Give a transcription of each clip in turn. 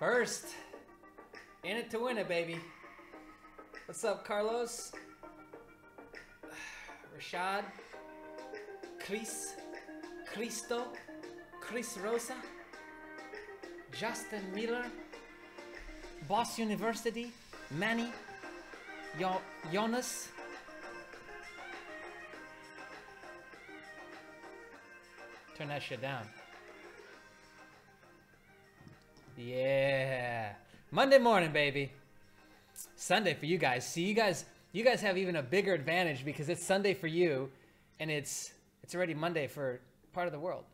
First, in it to win it, baby. What's up, Carlos? Rashad? Chris? Cristo? Chris Rosa? Justin Miller? Boss University? Manny? Jonas? Turn that shit down. Yeah. Monday morning, baby. Sunday for you guys. See, you guys have even a bigger advantage because it's Sunday for you and it's already Monday for part of the world.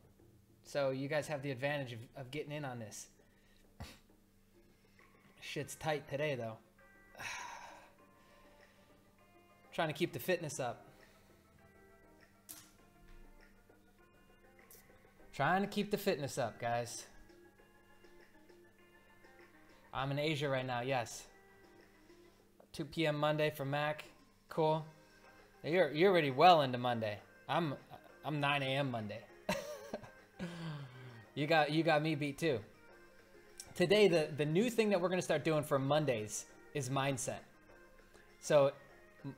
So you guys have the advantage of getting in on this. Shit's tight today though. Trying to keep the fitness up. Trying to keep the fitness up, guys. I'm in Asia right now, yes. 2 p.m. Monday for Mac. Cool. You're already well into Monday. I'm 9 a.m. Monday. You got me beat too. Today the new thing that we're gonna start doing for Mondays is mindset. So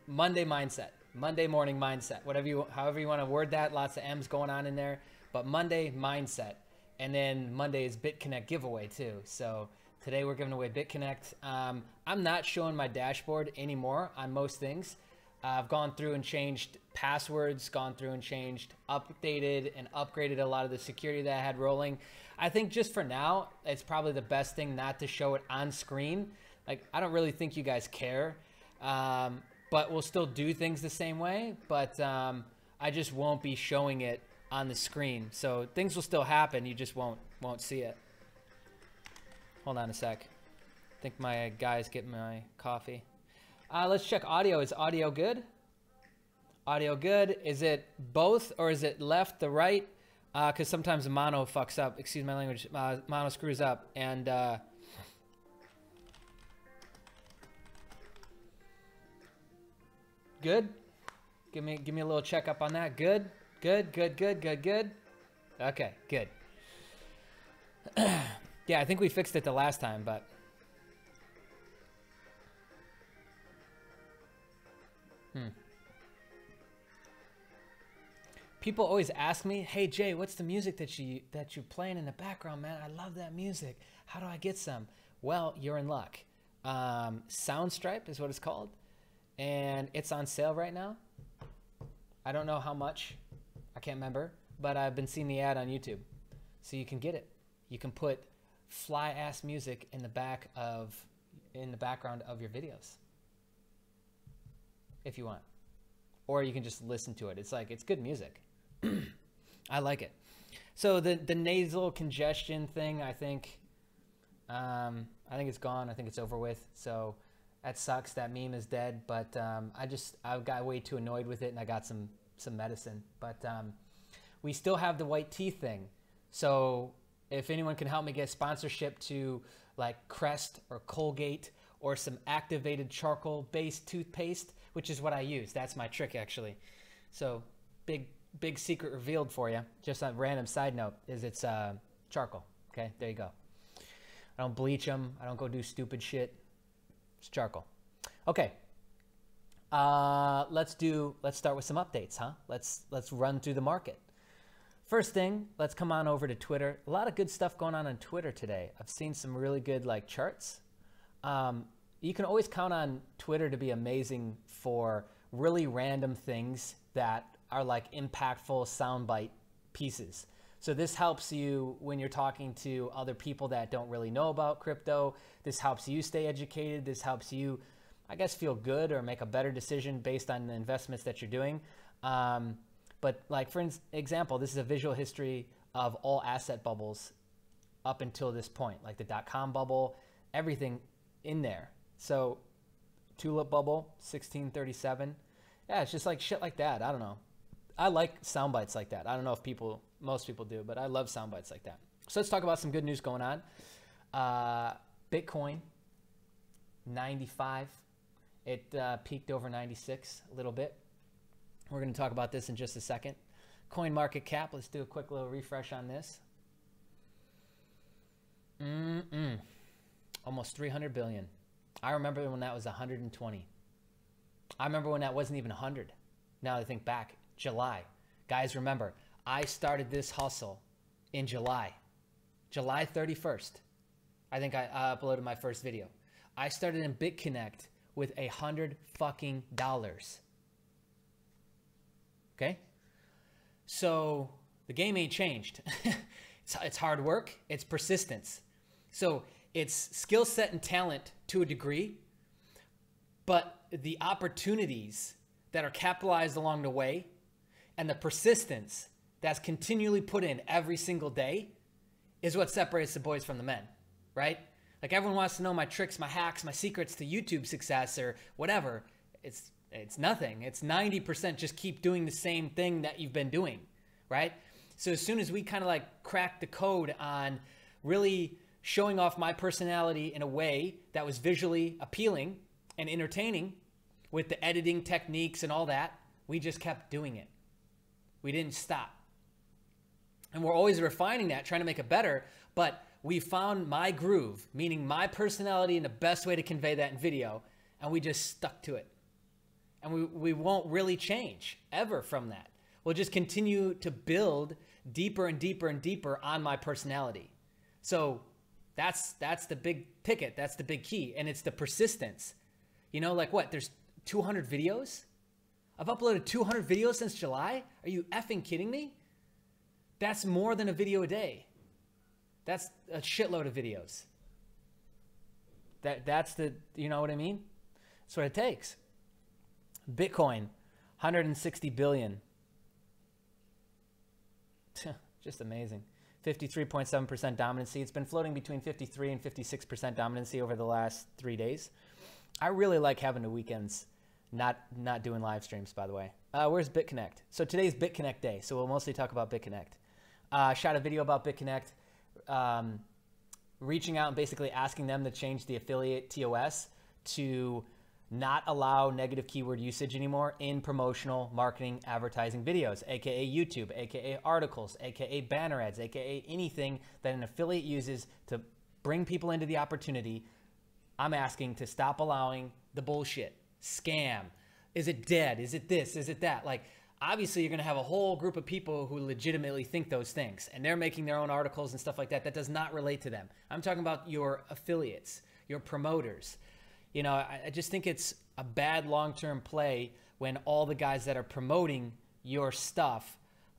Monday mindset, Monday morning mindset, however you want to word that. Lots of M's going on in there, but Monday mindset, and then Monday is Bitconnect giveaway too. So today we're giving away Bitconnect. I'm not showing my dashboard anymore on most things. I've gone through and changed passwords, gone through and changed, updated and upgraded a lot of the security that I had rolling. I think just for now, it's probably the best thing not to show it on screen. Like, I don't really think you guys care, but we'll still do things the same way, but I just won't be showing it on the screen. So things will still happen, you just won't see it. Hold on a sec. I think my guy's getting my coffee. Let's check audio. Is audio good? Audio good. Is it both or is it left to right? Because sometimes the mono fucks up. Excuse my language. Mono screws up. And good. Give me a little checkup on that. Good. Good. Good. Good. Good. Good. Okay. Good. Yeah, I think we fixed it the last time, but. People always ask me, "Hey Jay, what's the music that you playing in the background, man? I love that music. How do I get some?" Well, you're in luck. Soundstripe is what it's called, and it's on sale right now. I don't know how much. I can't remember, but I've been seeing the ad on YouTube, so you can get it. You can put fly ass music in the background of your videos if you want, or you can just listen to it. It's good music. I like it. So the nasal congestion thing, I think it's gone. I think it's over with. So that sucks. That meme is dead. But I got way too annoyed with it, and I got some medicine. But we still have the white teeth thing. So if anyone can help me get sponsorship to like Crest or Colgate or some activated charcoal-based toothpaste, which is what I use. That's my trick, actually. So big secret revealed for you. Just a random side note is it's charcoal. Okay, there you go. I don't bleach them. I don't go do stupid shit. It's charcoal. Okay. Let's start with some updates, huh? Let's run through the market. First thing, let's come on over to Twitter. A lot of good stuff going on Twitter today. I've seen some really good like charts. You can always count on Twitter to be amazing for really random things that are like impactful soundbite pieces. So this helps you when you're talking to other people that don't really know about crypto. This helps you stay educated. This helps you, I guess, feel good or make a better decision based on the investments that you're doing. But like, for example, this is a visual history of all asset bubbles up until this point, like the .com bubble, everything in there. So tulip bubble, 1637. Yeah, it's just like shit like that. I don't know. I like sound bites like that. I don't know if most people do, but I love sound bites like that. So let's talk about some good news going on. Bitcoin, 95. It peaked over 96 a little bit. We're going to talk about this in just a second. Coin market cap. Let's do a quick little refresh on this. almost 300 billion. I remember when that was 120. I remember when that wasn't even 100. Now that I think back, July. Guys, remember, I started this hustle in July 31st. I think I uploaded my first video. I started in Bitconnect with $100 fucking dollars. Okay? So the game ain't changed. It's hard work. It's persistence. So it's skill set and talent to a degree, but the opportunities that are capitalized along the way and the persistence that's continually put in every single day is what separates the boys from the men, right? Like everyone wants to know my tricks, my hacks, my secrets to YouTube success or whatever. It's nothing. It's 90% just keep doing the same thing that you've been doing, right? So as soon as we kind of like crack the code on really showing off my personality in a way that was visually appealing and entertaining with the editing techniques and all that, we just kept doing it. We didn't stop. And we're always refining that, trying to make it better, but we found my groove, meaning my personality and the best way to convey that in video, and we just stuck to it. And we won't really change ever from that. We'll just continue to build deeper and deeper and deeper on my personality. So that's the big ticket. That's the big key. And it's the persistence. You know, like what? There's 200 videos? I've uploaded 200 videos since July? Are you effing kidding me? That's more than a video a day. That's a shitload of videos. That's the, you know what I mean? That's what it takes. Bitcoin, 160 billion. Just amazing. 53.7% dominancy. It's been floating between 53 and 56% dominancy over the last 3 days. I really like having the weekends not doing live streams, by the way. Where's Bitconnect? So today's Bitconnect day, so we'll mostly talk about Bitconnect. Shot a video about Bitconnect, reaching out and basically asking them to change the affiliate TOS to not allow negative keyword usage anymore in promotional marketing advertising videos, aka YouTube, aka articles, aka banner ads, aka anything that an affiliate uses to bring people into the opportunity. I'm asking to stop allowing the bullshit, scam. Is it dead? Is it this? Is it that? Like, obviously you're going to have a whole group of people who legitimately think those things and they're making their own articles and stuff like that. That does not relate to them. I'm talking about your affiliates, your promoters. You know, I just think it's a bad long-term play when all the guys that are promoting your stuff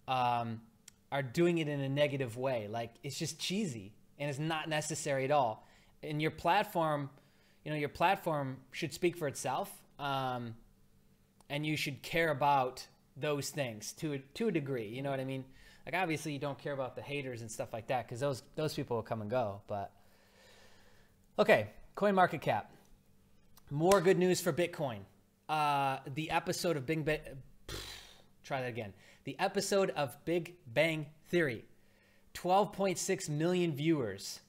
are doing it in a negative way. Like, it's just cheesy and it's not necessary at all. And your platform, you know, your platform should speak for itself, and you should care about those things to a degree. You know what I mean? Like, obviously you don't care about the haters and stuff like that because those people will come and go. But okay, coin market cap. More good news for Bitcoin. The episode of The episode of Big Bang Theory. 12.6 million viewers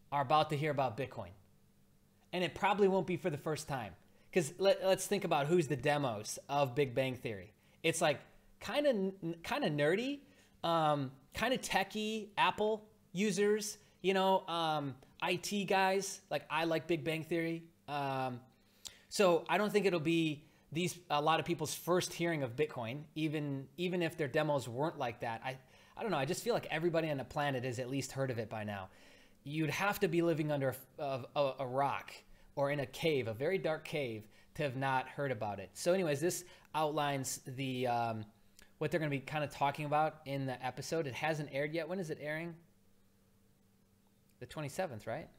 are about to hear about Bitcoin. And it probably won't be for the first time. Because let's think about who's the demos of Big Bang Theory. It's like kind of nerdy, kind of techie Apple users, you know, IT guys. Like, I like Big Bang Theory. So I don't think it'll be a lot of people's first hearing of Bitcoin, even if their demos weren't like that. I don't know. I just feel like everybody on the planet has at least heard of it by now. You'd have to be living under a rock or in a cave, a very dark cave, to have not heard about it. So anyways, this outlines the what they're going to be kind of talking about in the episode. It hasn't aired yet. When is it airing? The 27th, right?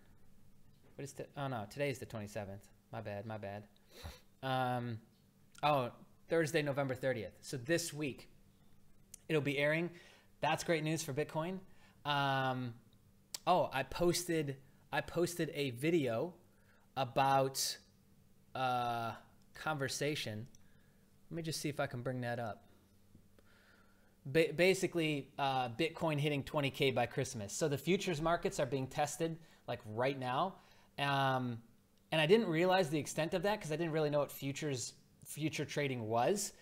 What is oh no, today is the 27th. My bad. Oh, Thursday, November 30th. So this week it'll be airing. That's great news for Bitcoin. Oh, I posted a video about conversation. Let me just see if I can bring that up. Basically, Bitcoin hitting 20K by Christmas. So the futures markets are being tested like right now. And I didn't realize the extent of that because I didn't really know what future trading was.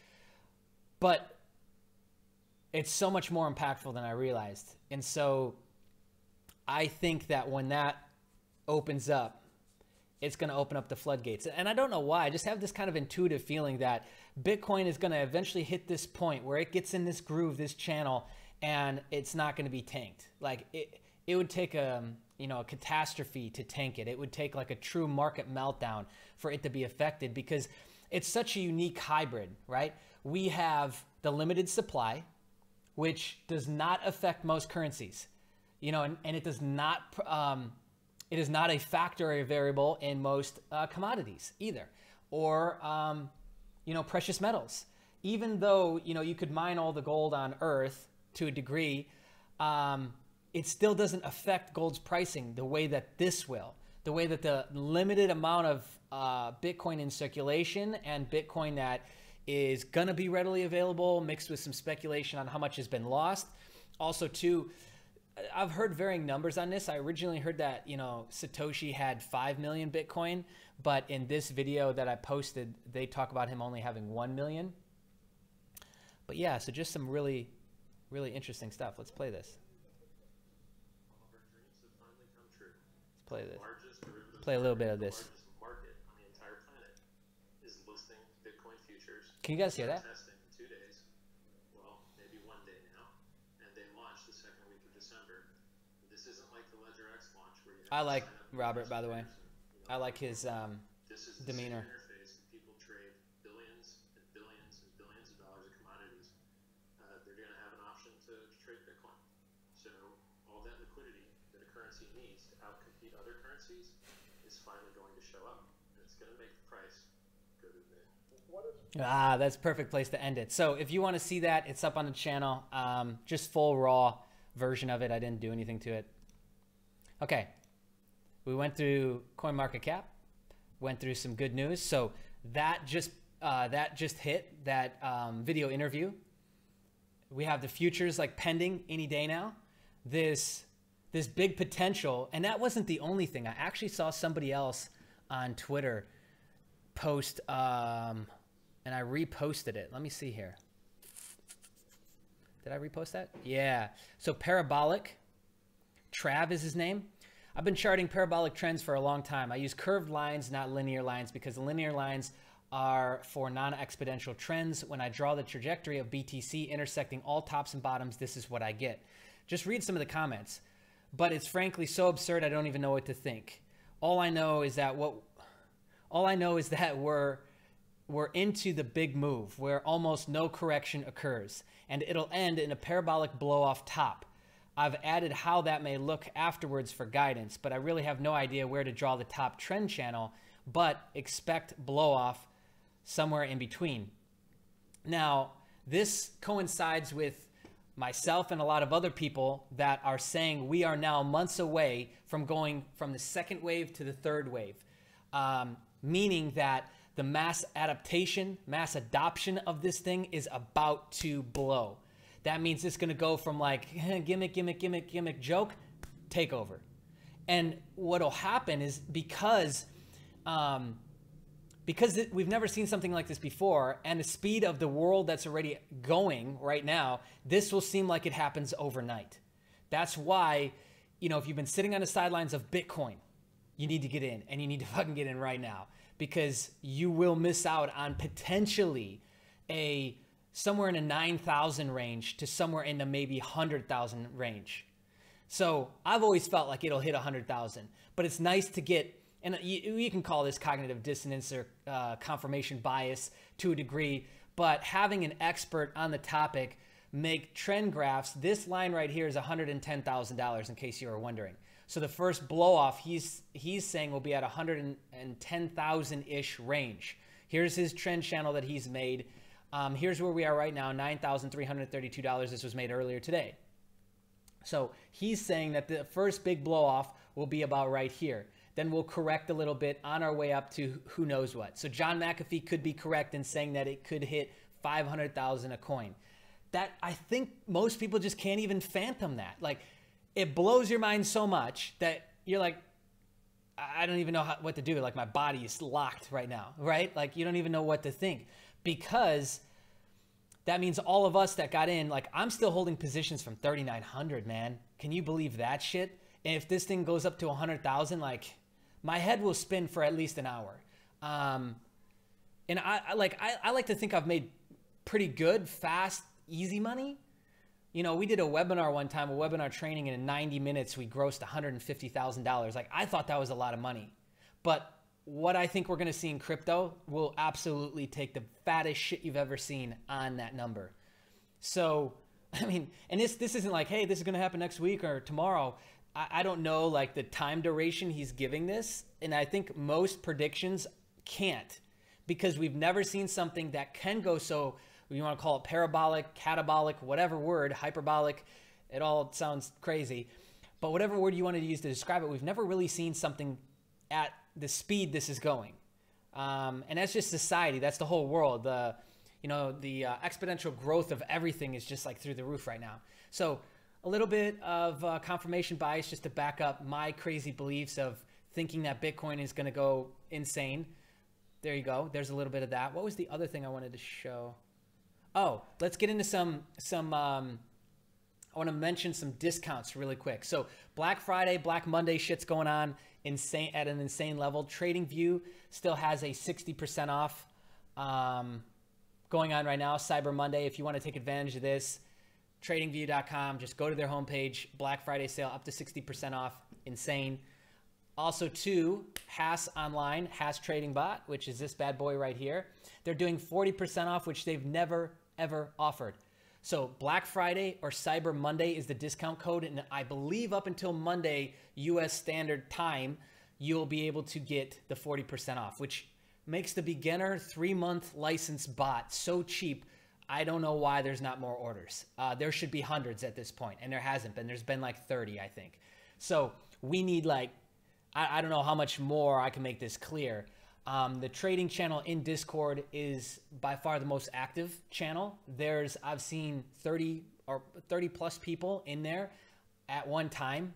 But it's so much more impactful than I realized. And so I think that when that opens up, it's going to open up the floodgates. And I don't know why. I just have this kind of intuitive feeling that Bitcoin is going to eventually hit this point where it gets in this groove, this channel, and it's not going to be tanked. Like it would take a catastrophe to tank it. It would take like a true market meltdown for it to be affected, because it's such a unique hybrid, right? We have the limited supply, which does not affect most currencies, and it does not, it is not a factor or a variable in most commodities either, or, precious metals. Even though, you could mine all the gold on Earth to a degree, it still doesn't affect gold's pricing the way that this will, the way that the limited amount of Bitcoin in circulation and Bitcoin that is going to be readily available, mixed with some speculation on how much has been lost. Also, too, I've heard varying numbers on this. I originally heard that, Satoshi had 5 million Bitcoin, but in this video that I posted, they talk about him only having 1 million. But yeah, so just some really, really interesting stuff. Let's play this. Let's play this. Play a little bit of this. Can you guys hear that? Testing in 2 days, well, maybe 1 day now, and they launched the second week of December. This isn't like the Ledger X launch where you I like Robert, by the way. I like his this is the demeanor. same interface. People trade billions and billions and billions of dollars of commodities. They're going to have an option to trade Bitcoin. So all that liquidity that a currency needs to outcompete other currencies is finally going to show up, and it's going to make the price go to the moon. That's a perfect place to end it. So if you want to see that, it's up on the channel. Just full raw version of it. I didn't do anything to it. Okay. We went through CoinMarketCap, went through some good news. So that just hit, that video interview. We have the futures like pending any day now. This big potential, and that wasn't the only thing. I actually saw somebody else on Twitter post, and I reposted it. Let me see here. Did I repost that? Yeah. So Parabolic, Trav is his name. I've been charting parabolic trends for a long time. I use curved lines, not linear lines, because the linear lines are for non-exponential trends. When I draw the trajectory of BTC intersecting all tops and bottoms, this is what I get. Just read some of the comments. But it's frankly so absurd, I don't even know what to think. All I know is that we're into the big move where almost no correction occurs, and it'll end in a parabolic blow-off top. I've added how that may look afterwards for guidance, but I really have no idea where to draw the top trend channel, but expect blow-off somewhere in between. Now, this coincides with myself and a lot of other people that are saying we are now months away from going from the second wave to the third wave, meaning that the mass adaptation, mass adoption of this thing is about to blow. That means it's going to go from like gimmick joke, takeover. And what'll happen is because we've never seen something like this before, and the speed of the world that's already going right now, this will seem like it happens overnight. That's why, if you've been sitting on the sidelines of Bitcoin, you need to get in, and you need to fucking get in right now, because you will miss out on potentially somewhere in a 9,000 range to somewhere in the maybe 100,000 range. So I've always felt like it'll hit 100,000, but it's nice to get, and you can call this cognitive dissonance or confirmation bias to a degree, but having an expert on the topic make trend graphs, this line right here is $110,000 in case you were wondering. So the first blow off he's saying will be at 110,000-ish range. Here's his trend channel that he's made. Here's where we are right now, $9,332. This was made earlier today. So he's saying that the first big blow off will be about right here. Then we'll correct a little bit on our way up to who knows what. So John McAfee could be correct in saying that it could hit 500,000 a coin. That, I think most people just can't even fathom that. Like, it blows your mind so much that you're like, I don't even know what to do. Like, my body is locked right now, right? Like, you don't even know what to think, because that means all of us that got in, like, I'm still holding positions from 3,900, man. Can you believe that shit? And if this thing goes up to 100,000, like, My head will spin for at least an hour. And I like to think I've made pretty good, fast, easy money. You know, we did a webinar one time, a webinar training, and in 90 minutes, we grossed $150,000. Like, I thought that was a lot of money. But what I think we're going to see in crypto will absolutely take the fattest shit you've ever seen on that number. So, I mean, and this isn't like, hey, this is going to happen next week or tomorrow. I don't know, like, the time duration he's giving this. And I think most predictions can't, because we've never seen something that can go so, you want to call it parabolic, catabolic, whatever word, hyperbolic, it all sounds crazy. But whatever word you wanted to use to describe it, we've never really seen something at the speed this is going. And that's just society. That's the whole world. The exponential growth of everything is just like through the roof right now. So a little bit of confirmation bias just to back up my crazy beliefs of thinking that Bitcoin is going to go insane. There you go. There's a little bit of that. What was the other thing I wanted to show? Oh, let's get into some I want to mention some discounts really quick. So Black Friday, Black Monday shit's going on at an insane level. TradingView still has a 60% off going on right now. Cyber Monday, if you want to take advantage of this, tradingview.com, just go to their homepage. Black Friday sale up to 60% off. Insane. Also, too, Haas Online, Haas Trading Bot, which is this bad boy right here. They're doing 40% off, which they've never, ever offered. So Black Friday or Cyber Monday is the discount code. And I believe up until Monday, U.S. Standard Time, you'll be able to get the 40% off, which makes the beginner 3-month license bot so cheap. I don't know why there's not more orders. There should be hundreds at this point, and there hasn't been. There's been like 30, I think. So we need like, I don't know how much more I can make this clear. The trading channel in Discord is by far the most active channel. I've seen 30 plus people in there at one time.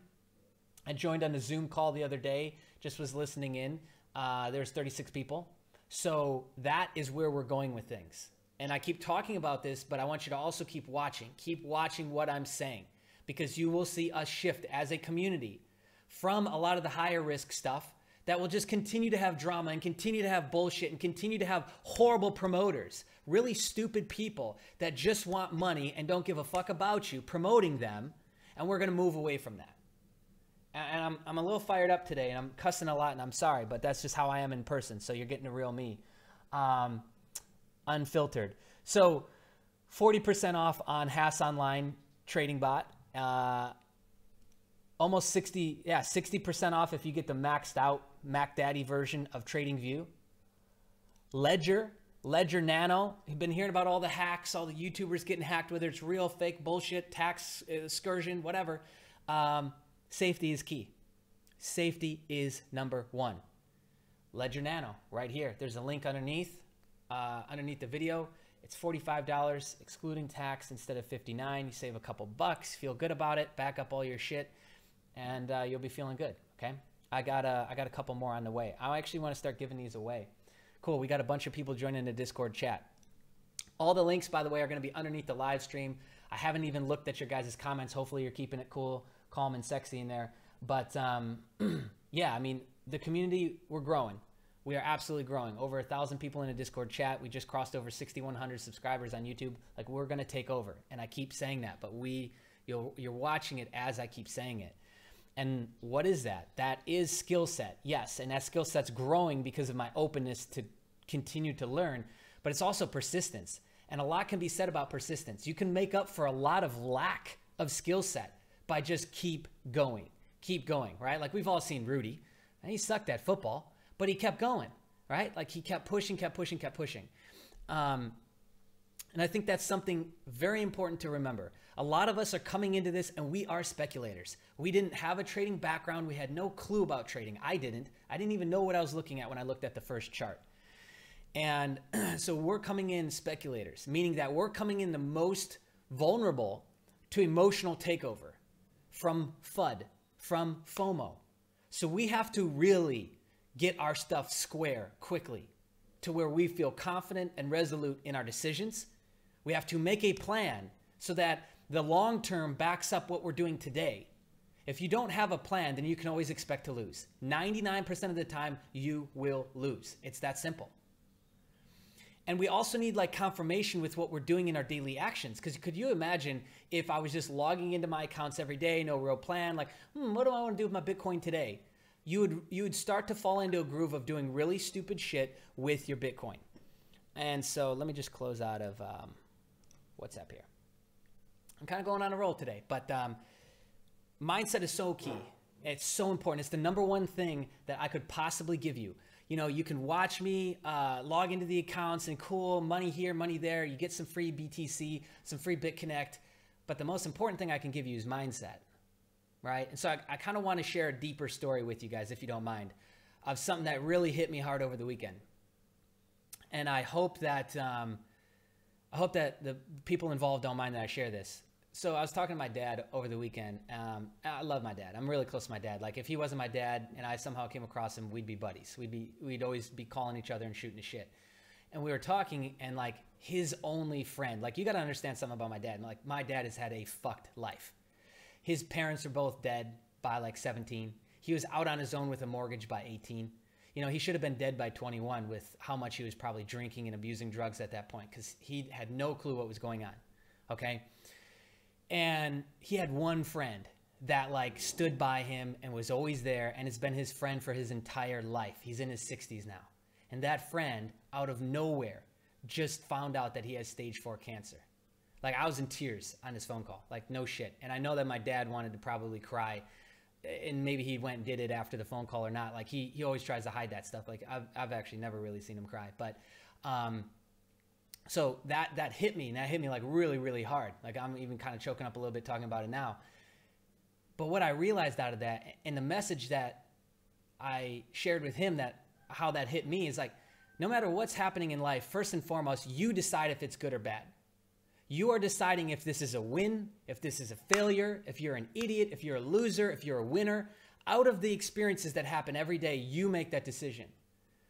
I joined on a Zoom call the other day, just was listening in. There's 36 people. So that is where we're going with things. And I keep talking about this, but I want you to also keep watching what I'm saying, because you will see us shift as a community from a lot of the higher risk stuff that will just continue to have drama and continue to have bullshit and continue to have horrible promoters, really stupid people that just want money and don't give a fuck about you, promoting them. And we're going to move away from that. And I'm a little fired up today, and I'm cussing a lot, and I'm sorry, but that's just how I am in person. So you're getting a real me, unfiltered. So 40% off on Haas Online Trading Bot. Almost 60% off if you get the maxed out Mac Daddy version of TradingView. Ledger Nano. You've been hearing about all the hacks, all the YouTubers getting hacked, whether it's real, fake, bullshit, tax excursion, whatever. Safety is key. Safety is number one. Ledger Nano, right here. There's a link underneath the video. It's $45, excluding tax, instead of $59. You save a couple bucks, feel good about it, back up all your shit, and you'll be feeling good, okay? I got a couple more on the way. I actually want to start giving these away. Cool, we got a bunch of people joining the Discord chat. All the links, by the way, are going to be underneath the live stream. I haven't even looked at your guys' comments. Hopefully you're keeping it cool, calm, and sexy in there. But yeah, I mean, the community, we're growing. We are absolutely growing. Over 1,000 people in a Discord chat. We just crossed over 6,100 subscribers on YouTube. Like, we're going to take over. And I keep saying that, but you're watching it as I keep saying it. And what is that? That is skill set. Yes, and that skill set's growing because of my openness to continue to learn, but it's also persistence. And a lot can be said about persistence. You can make up for a lot of lack of skill set by just keep going, right? Like, we've all seen Rudy, and he sucked at football, but he kept going, right? Like, he kept pushing. And I think that's something very important to remember. A lot of us are coming into this and we are speculators. We didn't have a trading background. We had no clue about trading. I didn't even know what I was looking at when I looked at the first chart. And so we're coming in speculators, meaning that we're coming in the most vulnerable to emotional takeover from FUD, from FOMO. So we have to really get our stuff square quickly to where we feel confident and resolute in our decisions. We have to make a plan so that the long term backs up what we're doing today. If you don't have a plan, then you can always expect to lose. 99% of the time, you will lose. It's that simple. And we also need like confirmation with what we're doing in our daily actions. Because could you imagine if I was just logging into my accounts every day, no real plan, like, what do I want to do with my Bitcoin today? You would start to fall into a groove of doing really stupid shit with your Bitcoin. And so let me just close out of WhatsApp here. I'm kind of going on a roll today, but mindset is so key. It's so important. It's the number one thing that I could possibly give you. You know, you can watch me log into the accounts and cool, money here, money there. You get some free BTC, some free Bitconnect. But the most important thing I can give you is mindset, right? And so I kind of want to share a deeper story with you guys, if you don't mind, of something that really hit me hard over the weekend. And I hope that the people involved don't mind that I share this. So I was talking to my dad over the weekend. I love my dad. I'm really close to my dad. Like if he wasn't my dad and I somehow came across him, we'd be buddies. We'd always be calling each other and shooting the shit. And we were talking, and like his only friend, like you got to understand something about my dad. Like my dad has had a fucked life. His parents are both dead by like 17. He was out on his own with a mortgage by 18. You know, he should have been dead by 21 with how much he was probably drinking and abusing drugs at that point, because he had no clue what was going on. Okay. And he had one friend that like stood by him and was always there, and has been his friend for his entire life. He's in his 60s now. And that friend, out of nowhere, just found out that he has stage 4 cancer. Like I was in tears on his phone call, like no shit. And I know that my dad wanted to probably cry, and maybe he went and did it after the phone call or not. Like he always tries to hide that stuff. Like I've actually never really seen him cry, but so that hit me, and that hit me like really, really hard. Like I'm even kind of choking up a little bit talking about it now. But what I realized out of that, and the message that I shared with him, that how that hit me, is like, no matter what's happening in life, first and foremost, you decide if it's good or bad. You are deciding if this is a win, if this is a failure, if you're an idiot, if you're a loser, if you're a winner. Out of the experiences that happen every day, you make that decision.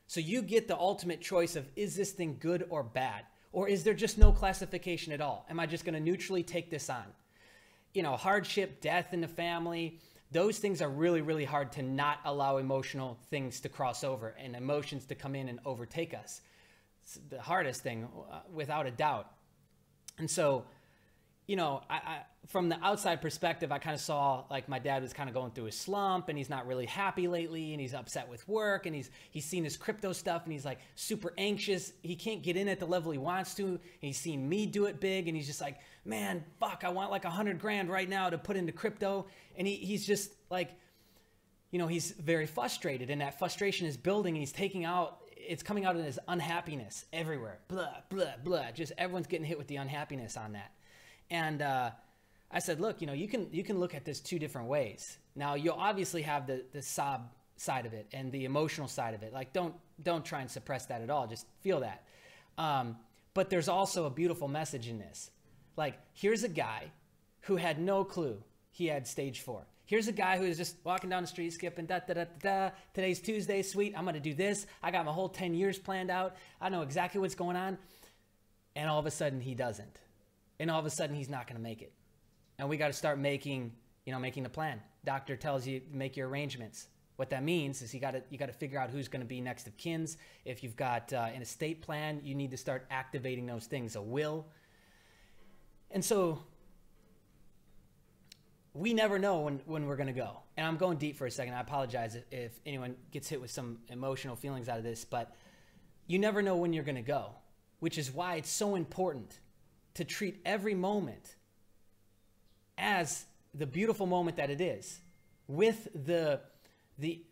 So you get the ultimate choice of, is this thing good or bad? Or is there just no classification at all? Am I just going to neutrally take this on? You know, hardship, death in the family, those things are really, really hard to not allow emotional things to cross over and emotions to come in and overtake us. It's the hardest thing, without a doubt. And so, you know, I from the outside perspective, I kind of saw like my dad was kind of going through a slump, and he's not really happy lately, and he's upset with work, and he's seen his crypto stuff, and he's like super anxious. He can't get in at the level he wants to, and he's seen me do it big, and he's just like, man, fuck, I want like 100 grand right now to put into crypto. And he's just like, you know, he's very frustrated, and that frustration is building, and he's taking out, it's coming out in his unhappiness everywhere. Blah, blah, blah. Just everyone's getting hit with the unhappiness on that. And I said, look, you know, you can look at this two different ways. Now, you'll obviously have the sob side of it and the emotional side of it. Like, don't try and suppress that at all. Just feel that. But there's also a beautiful message in this. Like, here's a guy who had no clue he had stage 4. Here's a guy who is just walking down the street, skipping, da, da, da, da, da. Today's Tuesday, sweet. I'm going to do this. I got my whole 10 years planned out. I know exactly what's going on. And all of a sudden, he doesn't. And all of a sudden, he's not going to make it. And we got to start making the plan. Doctor tells you make your arrangements. What that means is you got to figure out who's going to be next of kins. If you've got an estate plan, you need to start activating those things, a will. And so we never know when we're going to go. And I'm going deep for a second. I apologize if anyone gets hit with some emotional feelings out of this, but you never know when you're going to go, which is why it's so important to treat every moment as the beautiful moment that it is, with the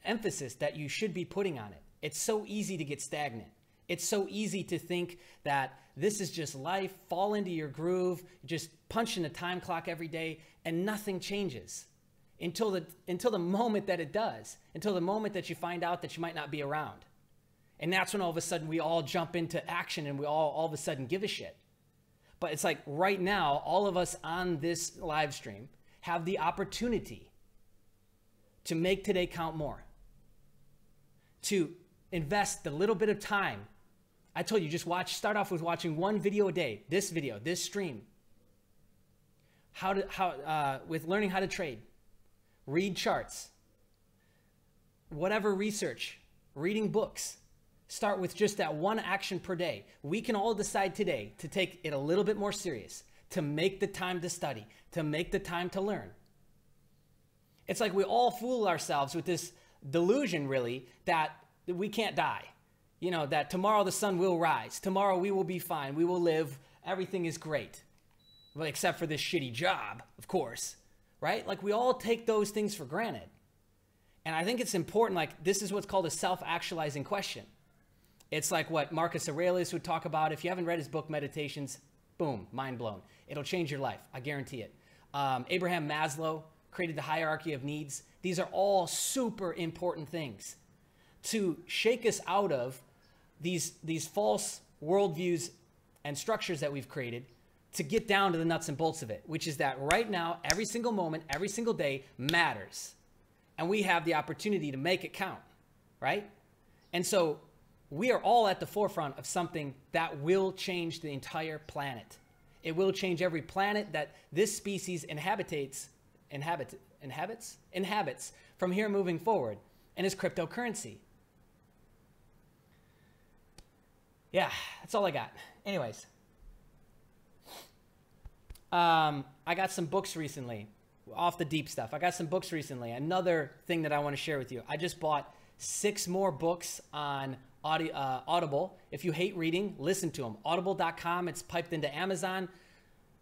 emphasis that you should be putting on it. It's so easy to get stagnant. It's so easy to think that this is just life, fall into your groove, just punch in a time clock every day, and nothing changes until the moment that it does, until the moment that you find out that you might not be around. And that's when all of a sudden we all jump into action, and we all of a sudden give a shit. But it's like right now, all of us on this live stream have the opportunity to make today count more, to invest the little bit of time. I told you, just start off with watching one video a day, this video, this stream, with learning how to trade, read charts, whatever research, reading books. Start with just that one action per day. We can all decide today to take it a little bit more serious, to make the time to study, to make the time to learn. It's like we all fool ourselves with this delusion, really, that we can't die. You know, that tomorrow the sun will rise. Tomorrow we will be fine. We will live. Everything is great. Well, except for this shitty job, of course, right? Like we all take those things for granted. And I think it's important, like this is what's called a self-actualizing question. It's like what Marcus Aurelius would talk about. If you haven't read his book, Meditations, boom, mind blown. It'll change your life. I guarantee it. Abraham Maslow created the hierarchy of needs. These are all super important things to shake us out of these false worldviews and structures that we've created to get down to the nuts and bolts of it, which is that right now, every single moment, every single day matters. And we have the opportunity to make it count, right? And so we are all at the forefront of something that will change the entire planet. It will change every planet that this species inhabits from here moving forward, and is cryptocurrency. Yeah, that's all I got. Anyways, I got some books recently, off the deep stuff. I got some books recently. Another thing that I want to share with you. I just bought 6 more books on Audible. If you hate reading, listen to them. Audible.com. It's piped into Amazon.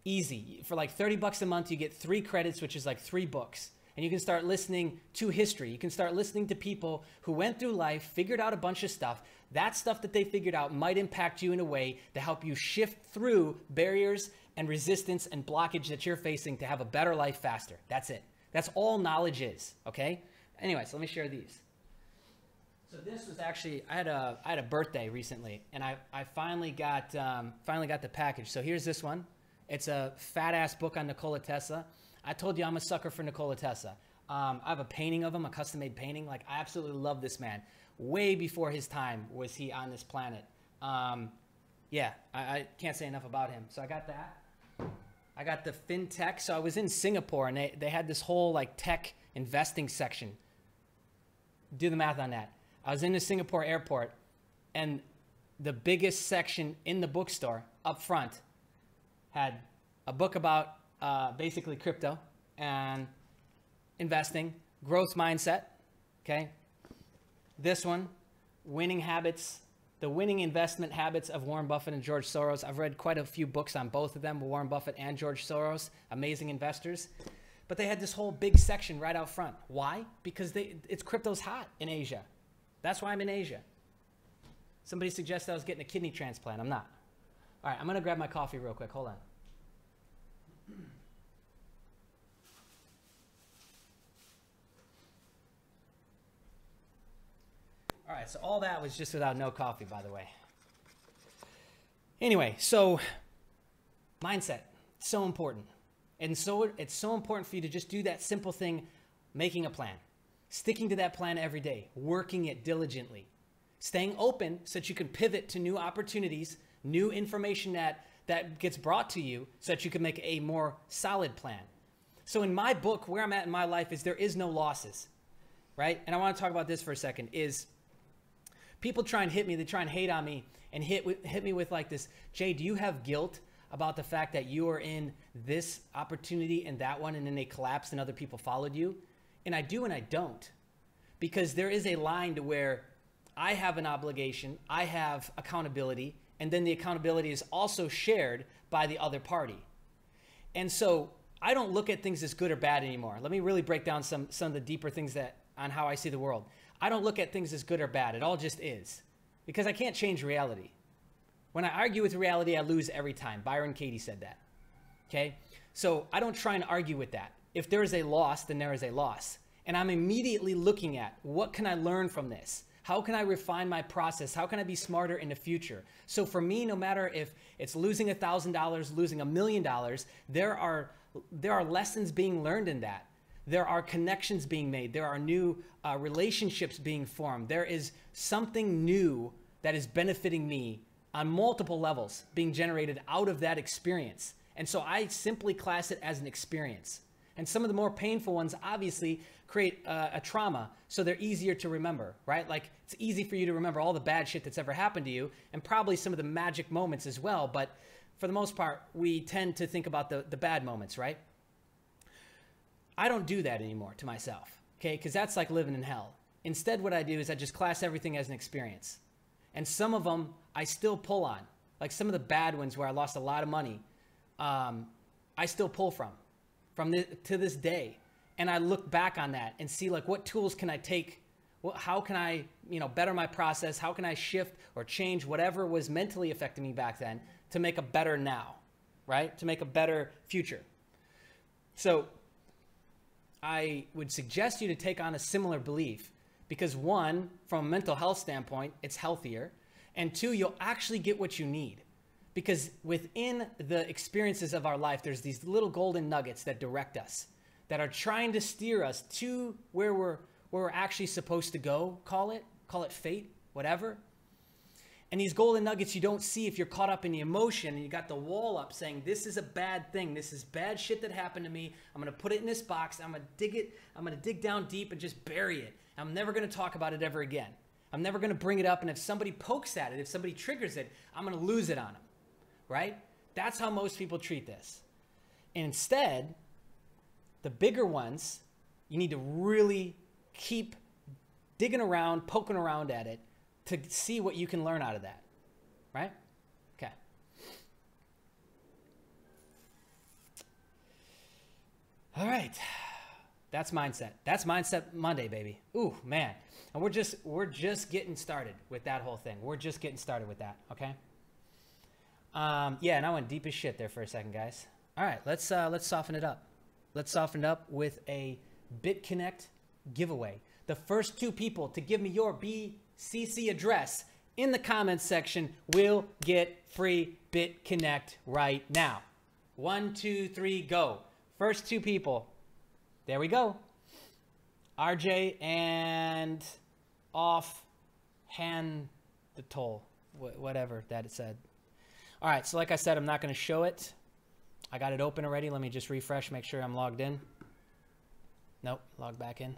Easy. For like $30 a month, you get 3 credits, which is like 3 books. And you can start listening to history. You can start listening to people who went through life, figured out a bunch of stuff. That stuff that they figured out might impact you in a way to help you shift through barriers and resistance and blockage that you're facing to have a better life faster. That's it. That's all knowledge is, okay? Anyways, let me share these. So this was actually, I had a birthday recently, and I finally got the package. So here's this one. It's a fat-ass book on Nikola Tesla. I told you I'm a sucker for Nikola Tesla. I have a painting of him, a custom-made painting. Like, I absolutely love this man. Way before his time was he on this planet. Yeah, I can't say enough about him. So I got that. I got the fintech. So I was in Singapore, and they had this whole like tech investing section. Do the math on that. I was in the Singapore airport, and the biggest section in the bookstore up front had a book about basically crypto and investing, growth mindset, okay? This one, winning habits, the winning investment habits of Warren Buffett and George Soros. I've read quite a few books on both of them, Warren Buffett and George Soros, amazing investors. But they had this whole big section right out front. Why? Because it's crypto's hot in Asia. That's why I'm in Asia. Somebody suggested I was getting a kidney transplant. I'm not. All right, I'm going to grab my coffee real quick. Hold on. All right, so all that was just without no coffee, by the way. Anyway, so mindset, so important. And so it's so important for you to just do that simple thing, making a plan, sticking to that plan every day, working it diligently, staying open so that you can pivot to new opportunities, new information that gets brought to you so that you can make a more solid plan. So in my book, where I'm at in my life is there is no losses, right? And I want to talk about this for a second, is people try and hit me, they try and hate on me and hit me with like this, Jay, do you have guilt about the fact that you are in this opportunity and that one and then they collapsed and other people followed you? And I do and I don't. Because there is a line to where I have an obligation, I have accountability, and then the accountability is also shared by the other party. And so I don't look at things as good or bad anymore. Let me really break down some of the deeper things on how I see the world. I don't look at things as good or bad. It all just is. Because I can't change reality. When I argue with reality, I lose every time. Byron Katie said that. Okay? So I don't try and argue with that. If there is a loss, then there is a loss. And I'm immediately looking at, what can I learn from this? How can I refine my process? How can I be smarter in the future? So for me, no matter if it's losing $1,000, losing $1 million, there are lessons being learned in that. There are connections being made. There are new relationships being formed. There is something new that is benefiting me on multiple levels being generated out of that experience. And so I simply class it as an experience. And some of the more painful ones obviously create a trauma, so they're easier to remember, right? Like, it's easy for you to remember all the bad shit that's ever happened to you, and probably some of the magic moments as well, but for the most part, we tend to think about the bad moments, right? I don't do that anymore to myself, okay? Because that's like living in hell. Instead, what I do is I just class everything as an experience. And some of them I still pull on. Like some of the bad ones where I lost a lot of money, I still pull from to this day. And I look back on that and see like what tools can I take? How can I, better my process? How can I shift or change whatever was mentally affecting me back then to make a better now, right? To make a better future. So I would suggest you to take on a similar belief because one, from a mental health standpoint, it's healthier. And two, you'll actually get what you need. Because within the experiences of our life, there's these little golden nuggets that direct us, that are trying to steer us to where we're actually supposed to go, call it fate, whatever. And these golden nuggets you don't see if you're caught up in the emotion and you got the wall up saying, this is a bad thing. This is bad shit that happened to me. I'm going to put it in this box. I'm going to dig it. I'm going to dig down deep and just bury it. I'm never going to talk about it ever again. I'm never going to bring it up. And if somebody pokes at it, if somebody triggers it, I'm going to lose it on them, right? That's how most people treat this. And instead, the bigger ones, you need to really keep digging around, poking around at it to see what you can learn out of that, right? Okay. All right. That's mindset. That's Mindset Monday, baby. Ooh, man. And we're just getting started with that whole thing. We're just getting started with that, okay? Yeah, and I went deep as shit there for a second, guys. All right, let's soften it up. Let's soften it up with a Bitconnect giveaway. The first 2 people to give me your BCC address in the comments section will get free Bitconnect right now. 1, 2, 3, go. First 2 people. There we go. RJ and off hand the toll, whatever that it said. All right, so like I said, I'm not going to show it. I got it open already. Let me just refresh, make sure I'm logged in. Nope, log back in.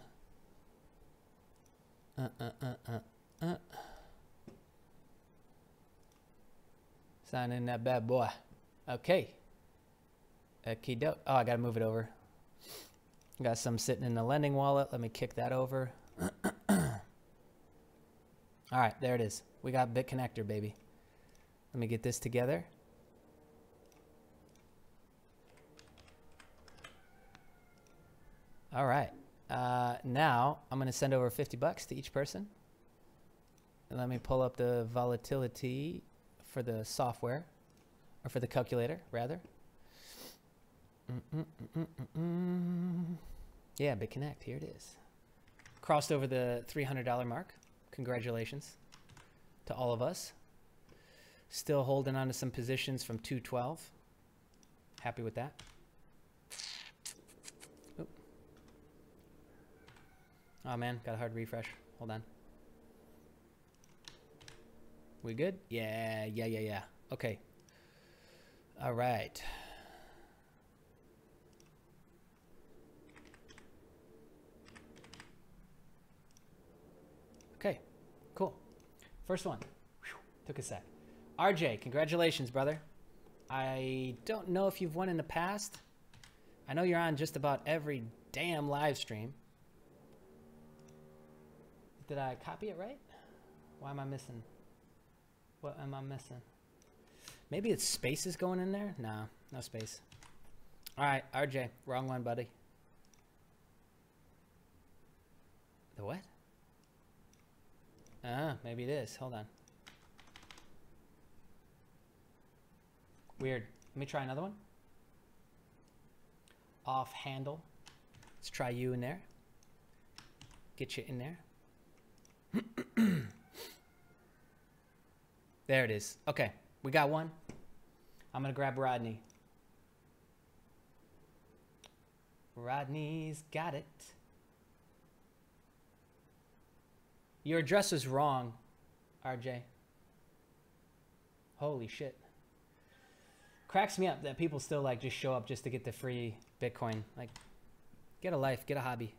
Sign in that bad boy. Okay. Okie doke. Oh, I got to move it over. Got some sitting in the lending wallet. Let me kick that over. All right, there it is. We got BitConnector, baby. Let me get this together. All right. Now I'm going to send over $50 to each person. And let me pull up the volatility for the software, or for the calculator, rather. Yeah, BitConnect, here it is. Crossed over the $300 mark. Congratulations to all of us. Still holding on to some positions from 212. Happy with that. Oop. Oh man, got a hard refresh. Hold on. We good? Yeah. Okay. All right. Okay, cool. First one. Whew, took a sec. RJ, congratulations, brother. I don't know if you've won in the past. I know you're on just about every damn live stream. Did I copy it right? Why am I missing? What am I missing? Maybe it's spaces going in there? No, no space. All right, RJ, wrong one, buddy. The what? Maybe it is. Hold on. Weird. Let me try another one. Off handle. Let's try you in there. Get you in there. There it is. Okay, we got one. I'm going to grab Rodney. Rodney's got it. Your address is wrong, RJ. Holy shit. Cracks me up that people still like just show up just to get the free Bitcoin. Like, Get a life. Get a hobby.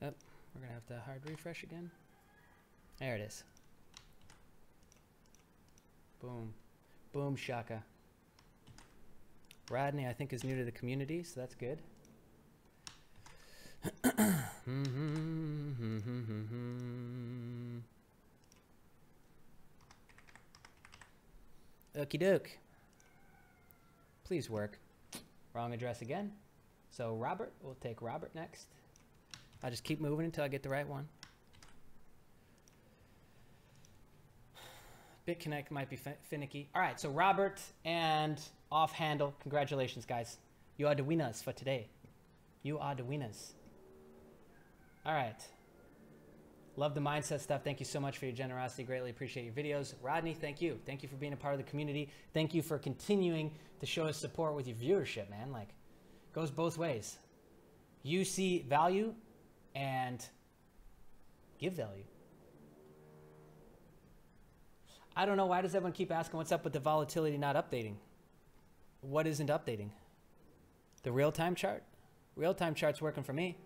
Oh, we're gonna have to hard refresh again. There it is. Boom. Boom shaka. Rodney, I think, is new to the community, so that's good. Okie doke. Please work. Wrong address again. So Robert, we'll take Robert next. I'll just keep moving until I get the right one. Bitconnect might be finicky. All right, so Robert and off handle. Congratulations, guys. You are the winners for today. You are the winners. All right. Love the mindset stuff. Thank you so much for your generosity. Greatly appreciate your videos. Rodney, thank you. Thank you for being a part of the community. Thank you for continuing to show us support with your viewership, man. Like, goes both ways. You see value and give value. I don't know, why does everyone keep asking what's up with the volatility not updating? What isn't updating? The real-time chart? Real-time chart's working for me.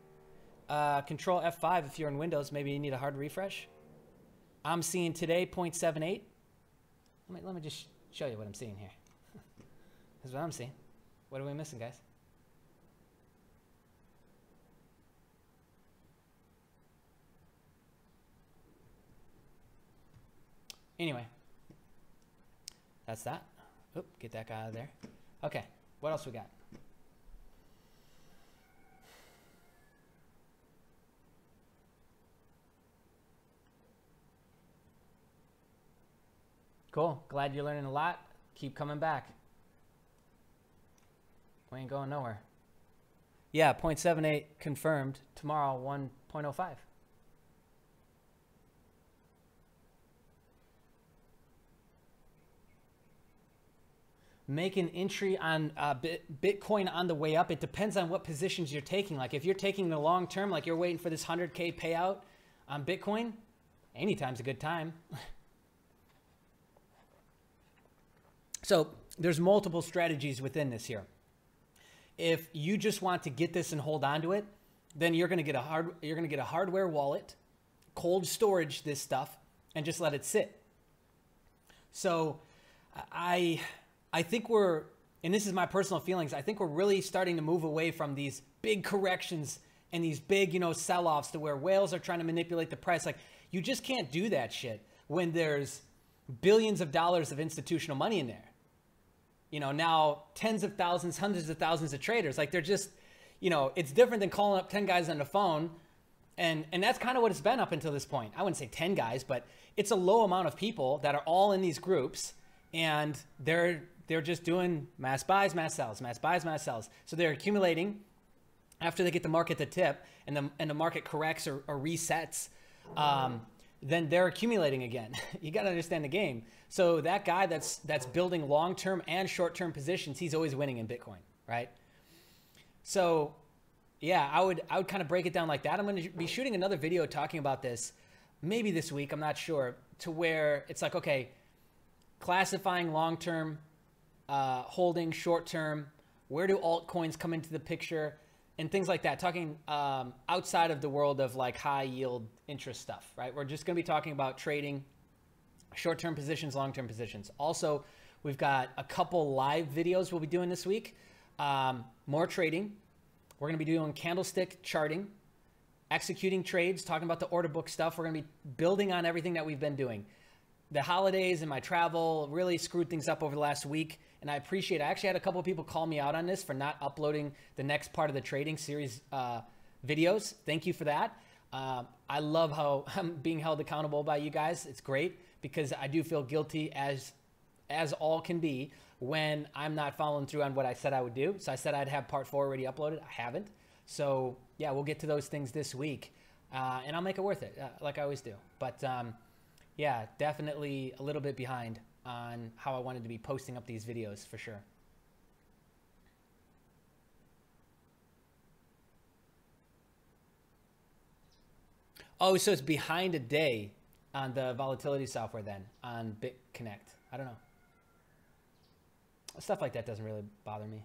Control F5 if you're in Windows. Maybe you need a hard refresh. I'm seeing today 0.78. Let me just show you what I'm seeing here. This is what I'm seeing. What are we missing, guys? Anyway, that's that. Oop, get that guy out of there. Okay, what else we got? Cool. Glad you're learning a lot. Keep coming back. We ain't going nowhere. Yeah, 0.78 confirmed. Tomorrow, 1.05. Make an entry on Bitcoin on the way up. It depends on what positions you're taking. Like if you're taking the long term, like you're waiting for this 100K payout on Bitcoin, anytime's a good time. So there's multiple strategies within this here. If you just want to get this and hold on to it, then you're going to get a hardware wallet, cold storage this stuff, and just let it sit. So I think we're, and this is my personal feelings, I think we're really starting to move away from these big corrections and these big, sell-offs to where whales are trying to manipulate the price. Like, you just can't do that shit when there's billions of dollars of institutional money in there. Now tens of thousands, hundreds of thousands of traders. Like, they're just, it's different than calling up 10 guys on the phone. And that's kind of what it's been up until this point. I wouldn't say 10 guys, but it's a low amount of people that are all in these groups, and they're just doing mass buys, mass sells, mass buys, mass sells. So they're accumulating after they get the market to tip and the market corrects or resets. Then they're accumulating again. You got to understand the game. So that guy that's building long-term and short-term positions, he's always winning in Bitcoin, right? So yeah, I would kind of break it down like that. I'm going to be shooting another video talking about this maybe this week, I'm not sure, to where it's like, okay, classifying long-term, holding short-term, where do altcoins come into the picture, and things like that, talking outside of the world of like high yield interest stuff, right? We're just going to be talking about trading, short-term positions, long-term positions. Also, we've got a couple live videos we'll be doing this week. More trading. We're going to be doing candlestick charting, executing trades, talking about the order book stuff. We're going to be building on everything that we've been doing. The holidays and my travel really screwed things up over the last week, and I appreciate it. I actually had a couple of people call me out on this for not uploading the next part of the trading series videos. Thank you for that. I love how I'm being held accountable by you guys. It's great because I do feel guilty as all can be when I'm not following through on what I said I would do. So I said I'd have part 4 already uploaded. I haven't. So yeah, we'll get to those things this week, and I'll make it worth it, like I always do. But yeah, definitely a little bit behind on how I wanted to be posting up these videos for sure. Oh, so it's behind a day on the volatility software then on Bitconnect. I don't know. Stuff like that doesn't really bother me.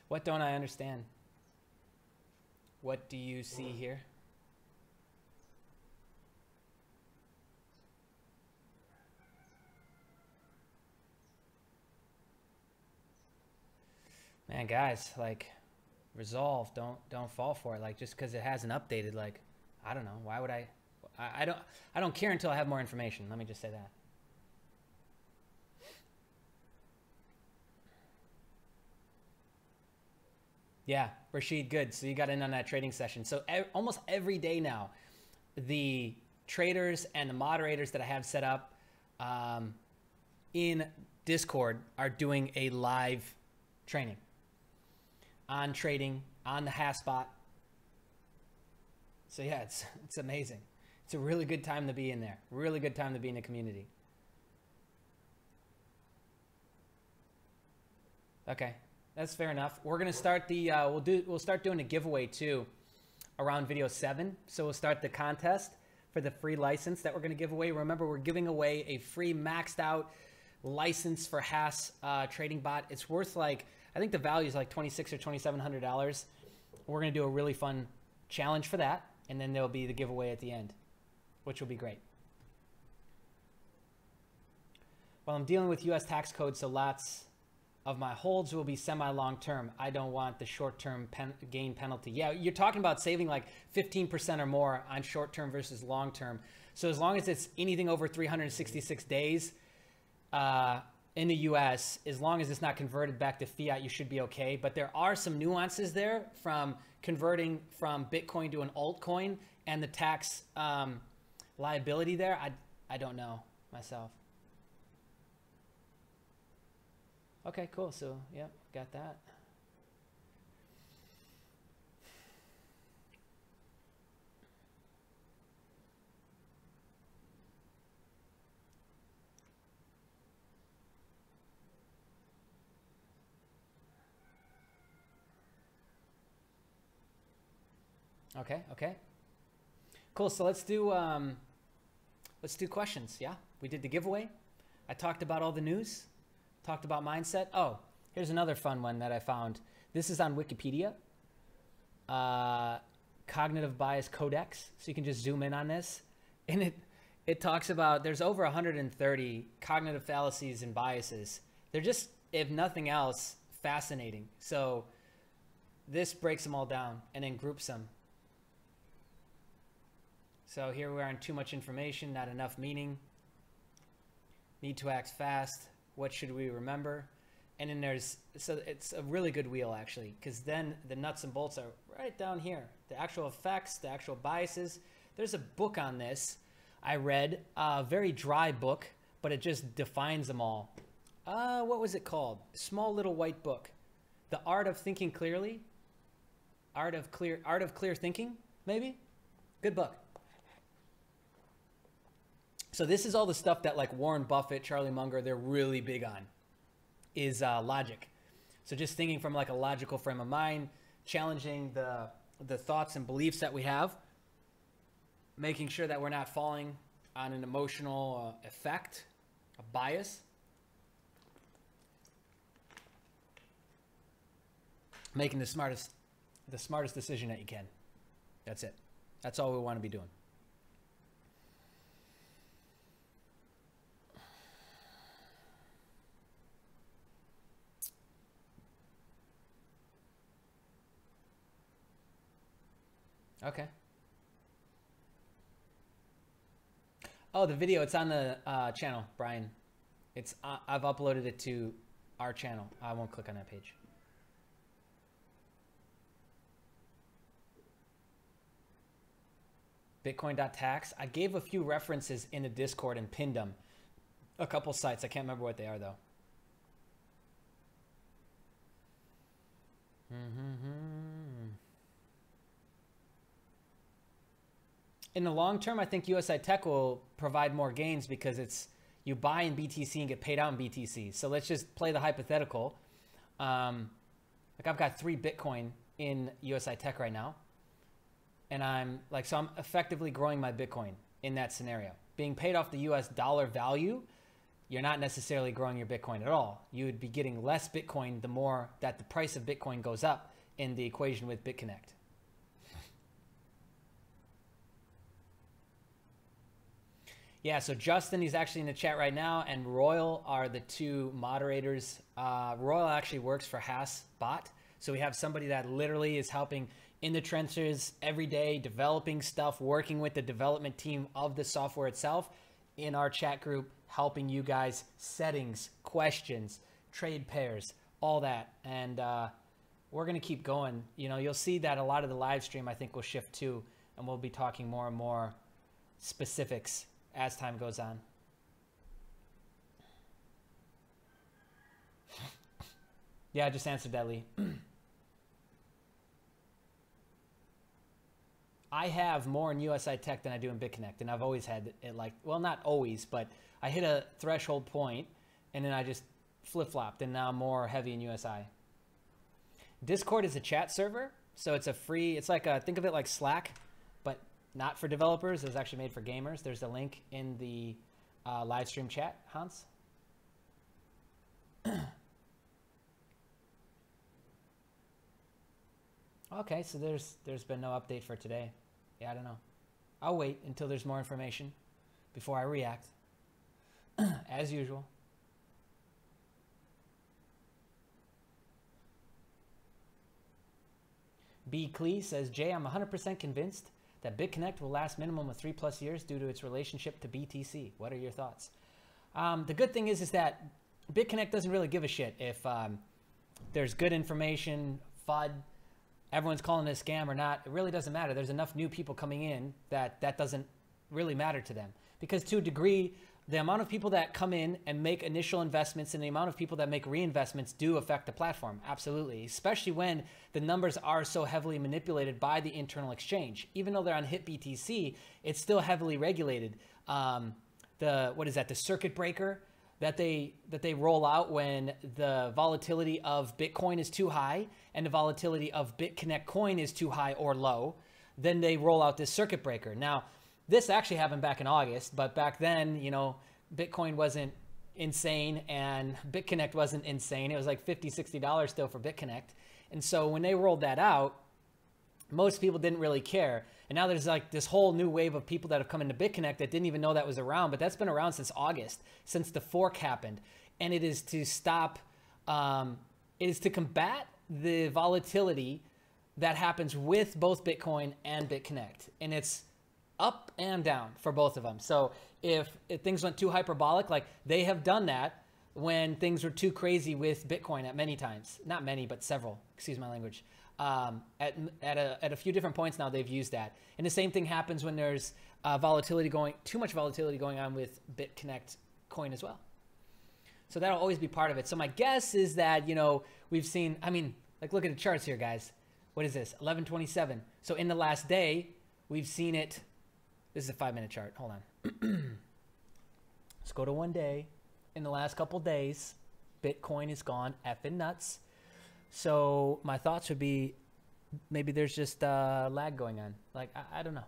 What don't I understand? What do you see here? Man, guys, like, resolve. Don't fall for it. Like, just because it hasn't updated, like, I don't know. Why would I don't care until I have more information. Let me just say that. Yeah, Rashid, good. So you got in on that trading session. So almost every day now, the traders and the moderators that I have set up in Discord are doing a live training on trading on the Haspot. So yeah, it's amazing. It's a really good time to be in there. Really good time to be in the community. Okay, that's fair enough. We're gonna start the we'll start doing a giveaway too around video 7. So we'll start the contest for the free license that we're gonna give away. Remember, we're giving away a free maxed out license for Has trading bot. It's worth, like, I think the value is like $2,600 or $2,700. We're gonna do a really fun challenge for that, and then there'll be the giveaway at the end, which will be great. Well, I'm dealing with US tax code, so lots of my holds will be semi-long term. I don't want the short-term gain penalty. Yeah, you're talking about saving like 15% or more on short-term versus long-term. So as long as it's anything over 366 days in the US, as long as it's not converted back to fiat, you should be okay. But there are some nuances there from converting from Bitcoin to an altcoin and the tax liability there. I don't know myself. Okay, cool. So, yeah, got that. Okay. Cool. So let's do questions. Yeah, we did the giveaway. I talked about all the news. Talked about mindset. Oh, here's another fun one that I found. This is on Wikipedia. Cognitive Bias Codex. So you can just zoom in on this. And it talks about, there's over 130 cognitive fallacies and biases. They're just, if nothing else, fascinating. So this breaks them all down and then groups them. So here we are on too much information, not enough meaning. Need to act fast. What should we remember? And then so it's a really good wheel actually, because then the nuts and bolts are right down here. The actual effects, the actual biases. There's a book on this I read, a very dry book, but it just defines them all. What was it called? Small little white book. The Art of Thinking Clearly. Art of Clear Thinking, maybe? Good book. So this is all the stuff that like Warren Buffett, Charlie Munger, they're really big on, is logic. So just thinking from like a logical frame of mind, challenging the thoughts and beliefs that we have, making sure that we're not falling on an emotional effect, a bias. Making the smartest decision that you can. That's it. That's all we want to be doing. Okay. Oh, the video, it's on the channel, Brian. It's I've uploaded it to our channel. I won't click on that page. Bitcoin.tax. I gave a few references in the Discord and pinned them. A couple sites. I can't remember what they are, though. In the long term, I think USI Tech will provide more gains because it's you buy in BTC and get paid out in BTC. So let's just play the hypothetical. Like I've got 3 Bitcoin in USI Tech right now. And I'm effectively growing my Bitcoin in that scenario. Being paid off the US dollar value, you're not necessarily growing your Bitcoin at all. You would be getting less Bitcoin the more that the price of Bitcoin goes up in the equation with Bitconnect. Yeah, so Justin, he's actually in the chat right now, and Royal are the 2 moderators. Royal actually works for HasBot. So we have somebody that literally is helping in the trenches every day, developing stuff, working with the development team of the software itself in our chat group, helping you guys, settings, questions, trade pairs, all that. And we're going to keep going. You know, you'll see that a lot of the live stream, I think, will shift too, and we'll be talking more and more specifics as time goes on. Yeah, I just answered that, Lee. I have more in USI Tech than I do in Bitconnect, and I've always had it like, well, not always, but I hit a threshold point, and then I just flip-flopped, and now I'm more heavy in USI. Discord is a chat server, so it's a free, it's like a, think of it like Slack, but not for developers. It's actually made for gamers. There's a link in the live stream chat, Hans. Okay, so there's been no update for today. Yeah, I don't know. I'll wait until there's more information before I react, as usual. B. Clee says, Jay, I'm 100% convinced that Bitconnect will last minimum of 3+ years due to its relationship to BTC. What are your thoughts? The good thing is that Bitconnect doesn't really give a shit if there's good information, FUD, everyone's calling it a scam or not. It really doesn't matter. There's enough new people coming in that doesn't really matter to them. Because to a degree, the amount of people that come in and make initial investments and the amount of people that make reinvestments do affect the platform. Absolutely. Especially when the numbers are so heavily manipulated by the internal exchange. Even though they're on HitBTC, it's still heavily regulated. What is that? The circuit breaker that they roll out when the volatility of Bitcoin is too high and the volatility of Bitconnect coin is too high or low, then they roll out this circuit breaker. Now, this actually happened back in August, but back then, you know, Bitcoin wasn't insane and Bitconnect wasn't insane. It was like $50, $60 still for Bitconnect. And so when they rolled that out, most people didn't really care. And now there's like this whole new wave of people that have come into Bitconnect that didn't even know that was around, but that's been around since August, since the fork happened. And it is to stop, it is to combat the volatility that happens with both Bitcoin and Bitconnect. And it's up and down for both of them. So if things went too hyperbolic, like they have done that when things were too crazy with Bitcoin at many times, not many, but several, excuse my language. At a few different points now they've used that. And the same thing happens when there's too much volatility going on with Bitconnect coin as well. So that'll always be part of it. So my guess is that, you know, we've seen, I mean, like look at the charts here, guys. What is this? 1127. So in the last day, we've seen it. This is a 5-minute chart. Hold on. Let's go to 1 day. In the last couple days, Bitcoin is gone effing nuts. So my thoughts would be maybe there's just lag going on. Like, I don't know.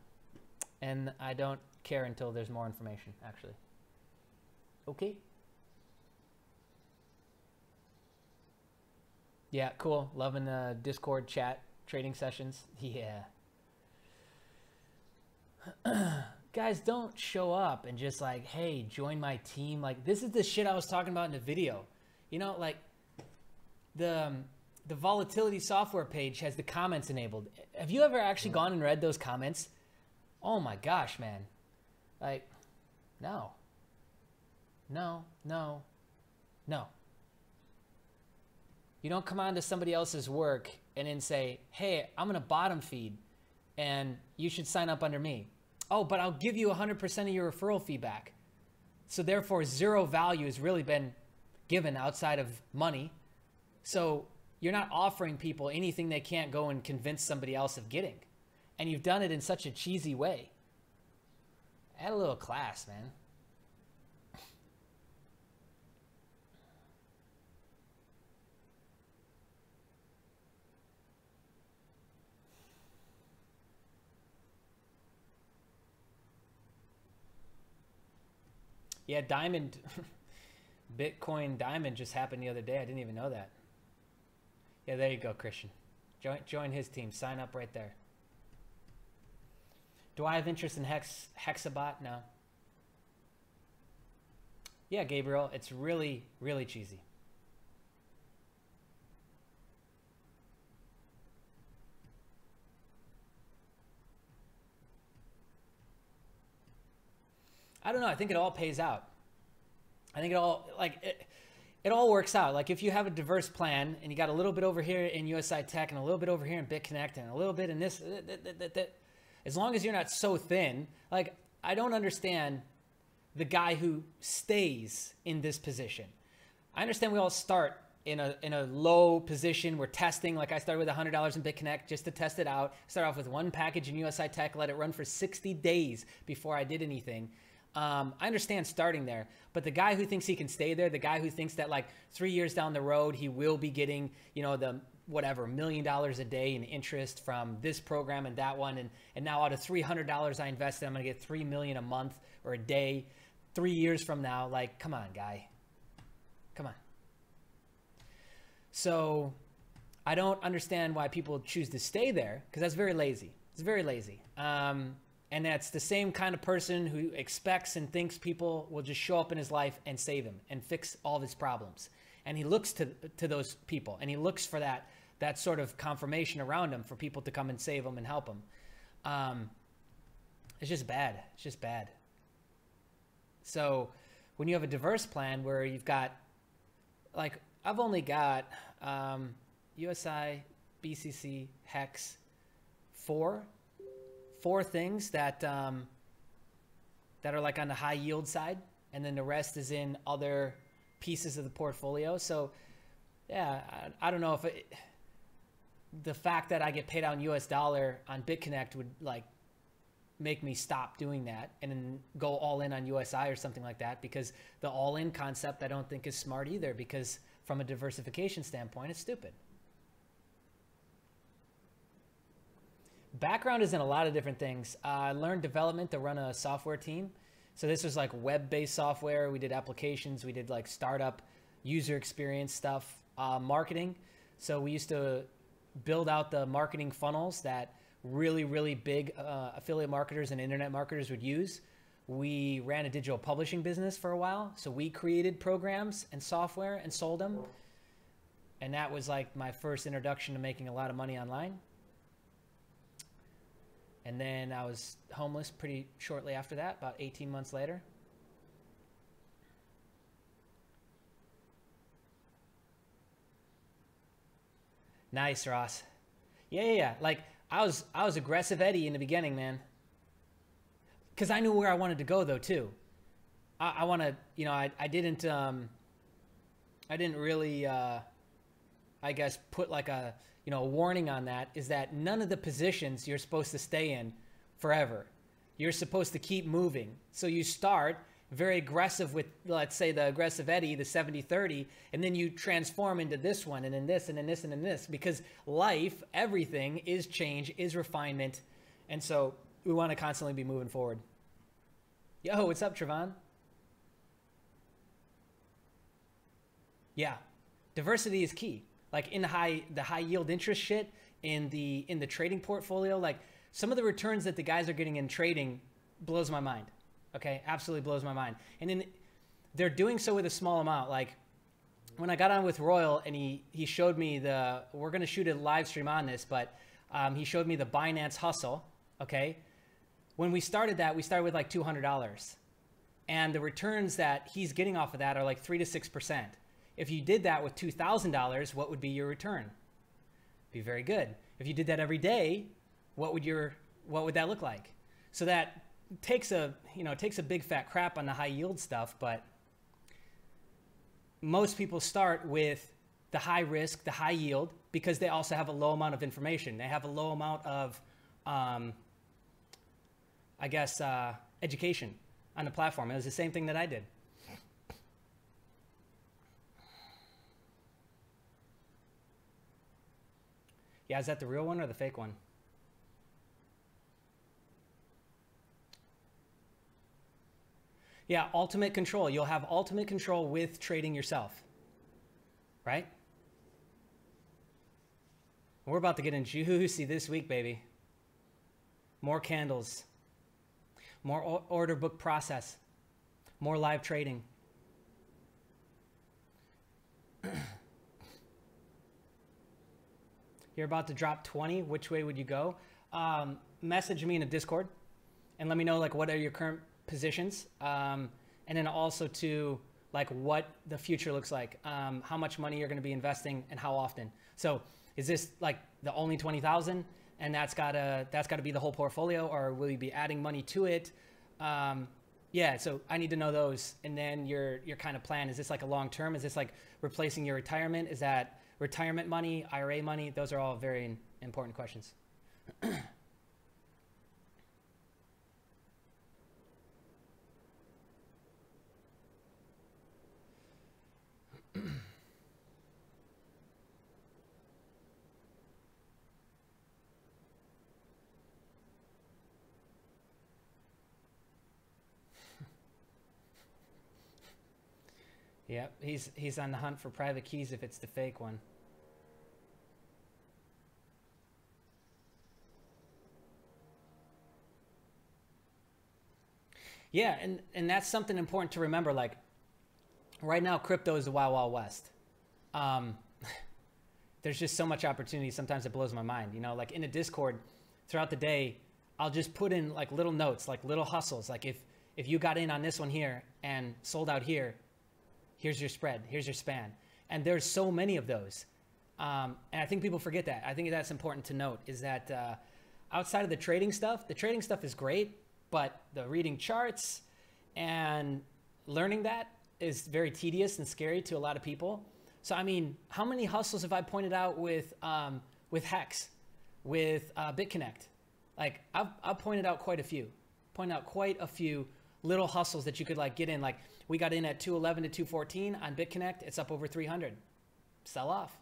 And I don't care until there's more information, actually. Okay. Yeah, cool. Loving the Discord chat trading sessions. Yeah. Guys, don't show up and just like, hey, join my team. Like, this is the shit I was talking about in the video. You know, like the volatility software page has the comments enabled. Have you ever actually gone and read those comments? Oh my gosh, man. Like, no. No, no, no. You don't come on to somebody else's work and then say, hey, I'm going to bottom feed and you should sign up under me. Oh, but I'll give you 100% of your referral fee back. So therefore, zero value has really been given outside of money. So you're not offering people anything they can't go and convince somebody else of getting. And you've done it in such a cheesy way. Add a little class, man. Yeah, Diamond, Bitcoin Diamond just happened the other day. I didn't even know that. Yeah, there you go, Christian. Join his team. Sign up right there. Do I have interest in Hexabot? No. Yeah, Gabriel, it's really, really cheesy. I don't know. I think it all pays out. I think it all, like, it all works out. Like, if you have a diverse plan and you got a little bit over here in USI Tech and a little bit over here in Bitconnect and a little bit in this, as long as you're not so thin, like, I don't understand the guy who stays in this position. I understand we all start in a low position. We're testing. Like, I started with $100 in Bitconnect just to test it out. Start off with one package in USI Tech, let it run for 60 days before I did anything. I understand starting there, but the guy who thinks he can stay there, the guy who thinks that like 3 years down the road, he will be getting, you know, the whatever, $1 million a day in interest from this program and that one. And now out of $300 I invested, I'm going to get $3 million a month or a day 3 years from now. Like, come on, guy. Come on. So I don't understand why people choose to stay there, because that's very lazy. It's very lazy. And that's the same kind of person who expects and thinks people will just show up in his life and save him and fix all of his problems. And he looks to those people, and he looks for that sort of confirmation around him for people to come and save him and help him. It's just bad. It's just bad. So when you have a diverse plan where you've got, like, I've only got USI, BCC, Hex, four things that that are like on the high yield side, and then the rest is in other pieces of the portfolio. So yeah, I don't know if the fact that I get paid out in US dollar on Bitconnect would like make me stop doing that and then go all in on USI or something like that, because the all in concept I don't think is smart either, because from a diversification standpoint, it's stupid. Background is in a lot of different things. I learned development to run a software team. So this was like web-based software. We did applications. We did like startup user experience stuff, marketing. So we used to build out the marketing funnels that really, really big affiliate marketers and internet marketers would use. We ran a digital publishing business for a while. So we created programs and software and sold them. And that was like my first introduction to making a lot of money online. And then I was homeless pretty shortly after that, about 18 months later. Nice, Ross. Yeah. Like, I was aggressive Eddie in the beginning, man. Because I knew where I wanted to go, though, too. I want to, you know, I didn't really, I guess, put like a, you know, a warning on that, is that none of the positions you're supposed to stay in forever. You're supposed to keep moving. So you start very aggressive with, let's say, the aggressive Eddie, the 70-30, and then you transform into this one, and then this, and then this, and then this, because life, everything is change, is refinement. And so we want to constantly be moving forward. Yo, what's up, Trevon? Yeah, diversity is key. Like in the high yield interest shit, in the trading portfolio, like some of the returns that the guys are getting in trading blows my mind. Okay, absolutely blows my mind. And then they're doing so with a small amount. Like when I got on with Royal and he showed me we're gonna shoot a live stream on this, but he showed me the Binance hustle. Okay, when we started that, we started with like $200, and the returns that he's getting off of that are like 3 to 6%. If you did that with $2,000, what would be your return? Be very good. If you did that every day, what would that look like? So that takes a big fat crap on the high yield stuff, but most people start with the high risk, the high yield, because they also have a low amount of information. They have a low amount of, education on the platform. It was the same thing that I did. Yeah, is that the real one or the fake one? Yeah, ultimate control. You'll have ultimate control with trading yourself, right? We're about to get in juicy this week, baby. More candles, more order book process, more live trading. You're about to drop 20. Which way would you go? Message me in a Discord and let me know like what are your current positions, and then also to like what the future looks like, how much money you're going to be investing and how often. So is this like the only 20,000 and that's gotta be the whole portfolio, or will you be adding money to it? Yeah, so I need to know those. And then your kind of plan, is this like a long term? Is this like replacing your retirement? Is that retirement money, IRA money? Those are all very important questions. Yep, he's on the hunt for private keys if it's the fake one. Yeah, and that's something important to remember. Like right now, crypto is the wild, wild west. There's just so much opportunity. Sometimes it blows my mind. You know, like in a Discord, throughout the day, I'll just put in like little notes, like little hustles. Like if you got in on this one here and sold out here, here's your spread, here's your span. And there's so many of those. And I think people forget that. I think that's important to note, is that outside of the trading stuff is great, but the reading charts and learning that is very tedious and scary to a lot of people. So, I mean, how many hustles have I pointed out with Hex, with Bitconnect? Like, I've pointed out quite a few. Little hustles that you could like get in. Like we got in at 211 to 214 on Bitconnect. It's up over 300. Sell off.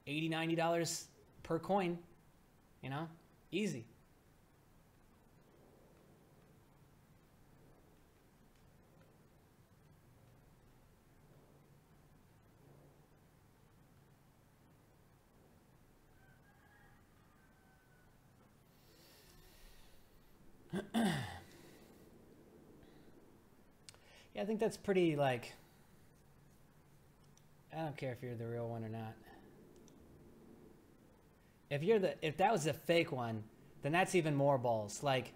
$80, $90 per coin. You know, easy. Yeah, I think that's pretty like, I don't care if you're the real one or not. If that was a fake one, then that's even more balls. Like,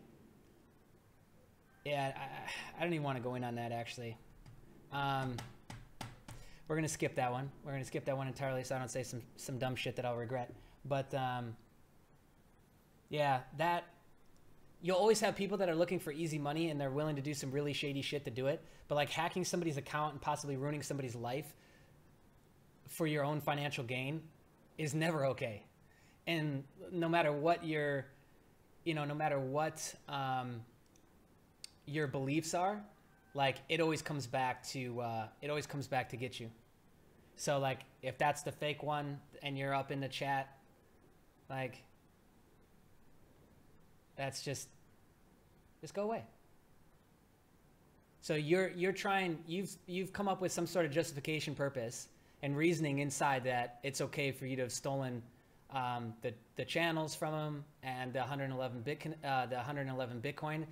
yeah, I don't even want to go in on that actually. We're gonna skip that one. We're gonna skip that one entirely, so I don't say some dumb shit that I'll regret. But yeah, that. You'll always have people that are looking for easy money and they're willing to do some really shady shit to do it. But like hacking somebody's account and possibly ruining somebody's life for your own financial gain is never okay. And no matter what your beliefs are, like it always comes back to get you. So like if that's the fake one and you're up in the chat, like that's just go away. So you've come up with some sort of justification, purpose, and reasoning inside that it's okay for you to have stolen the channels from them and the 111 Bitcoin,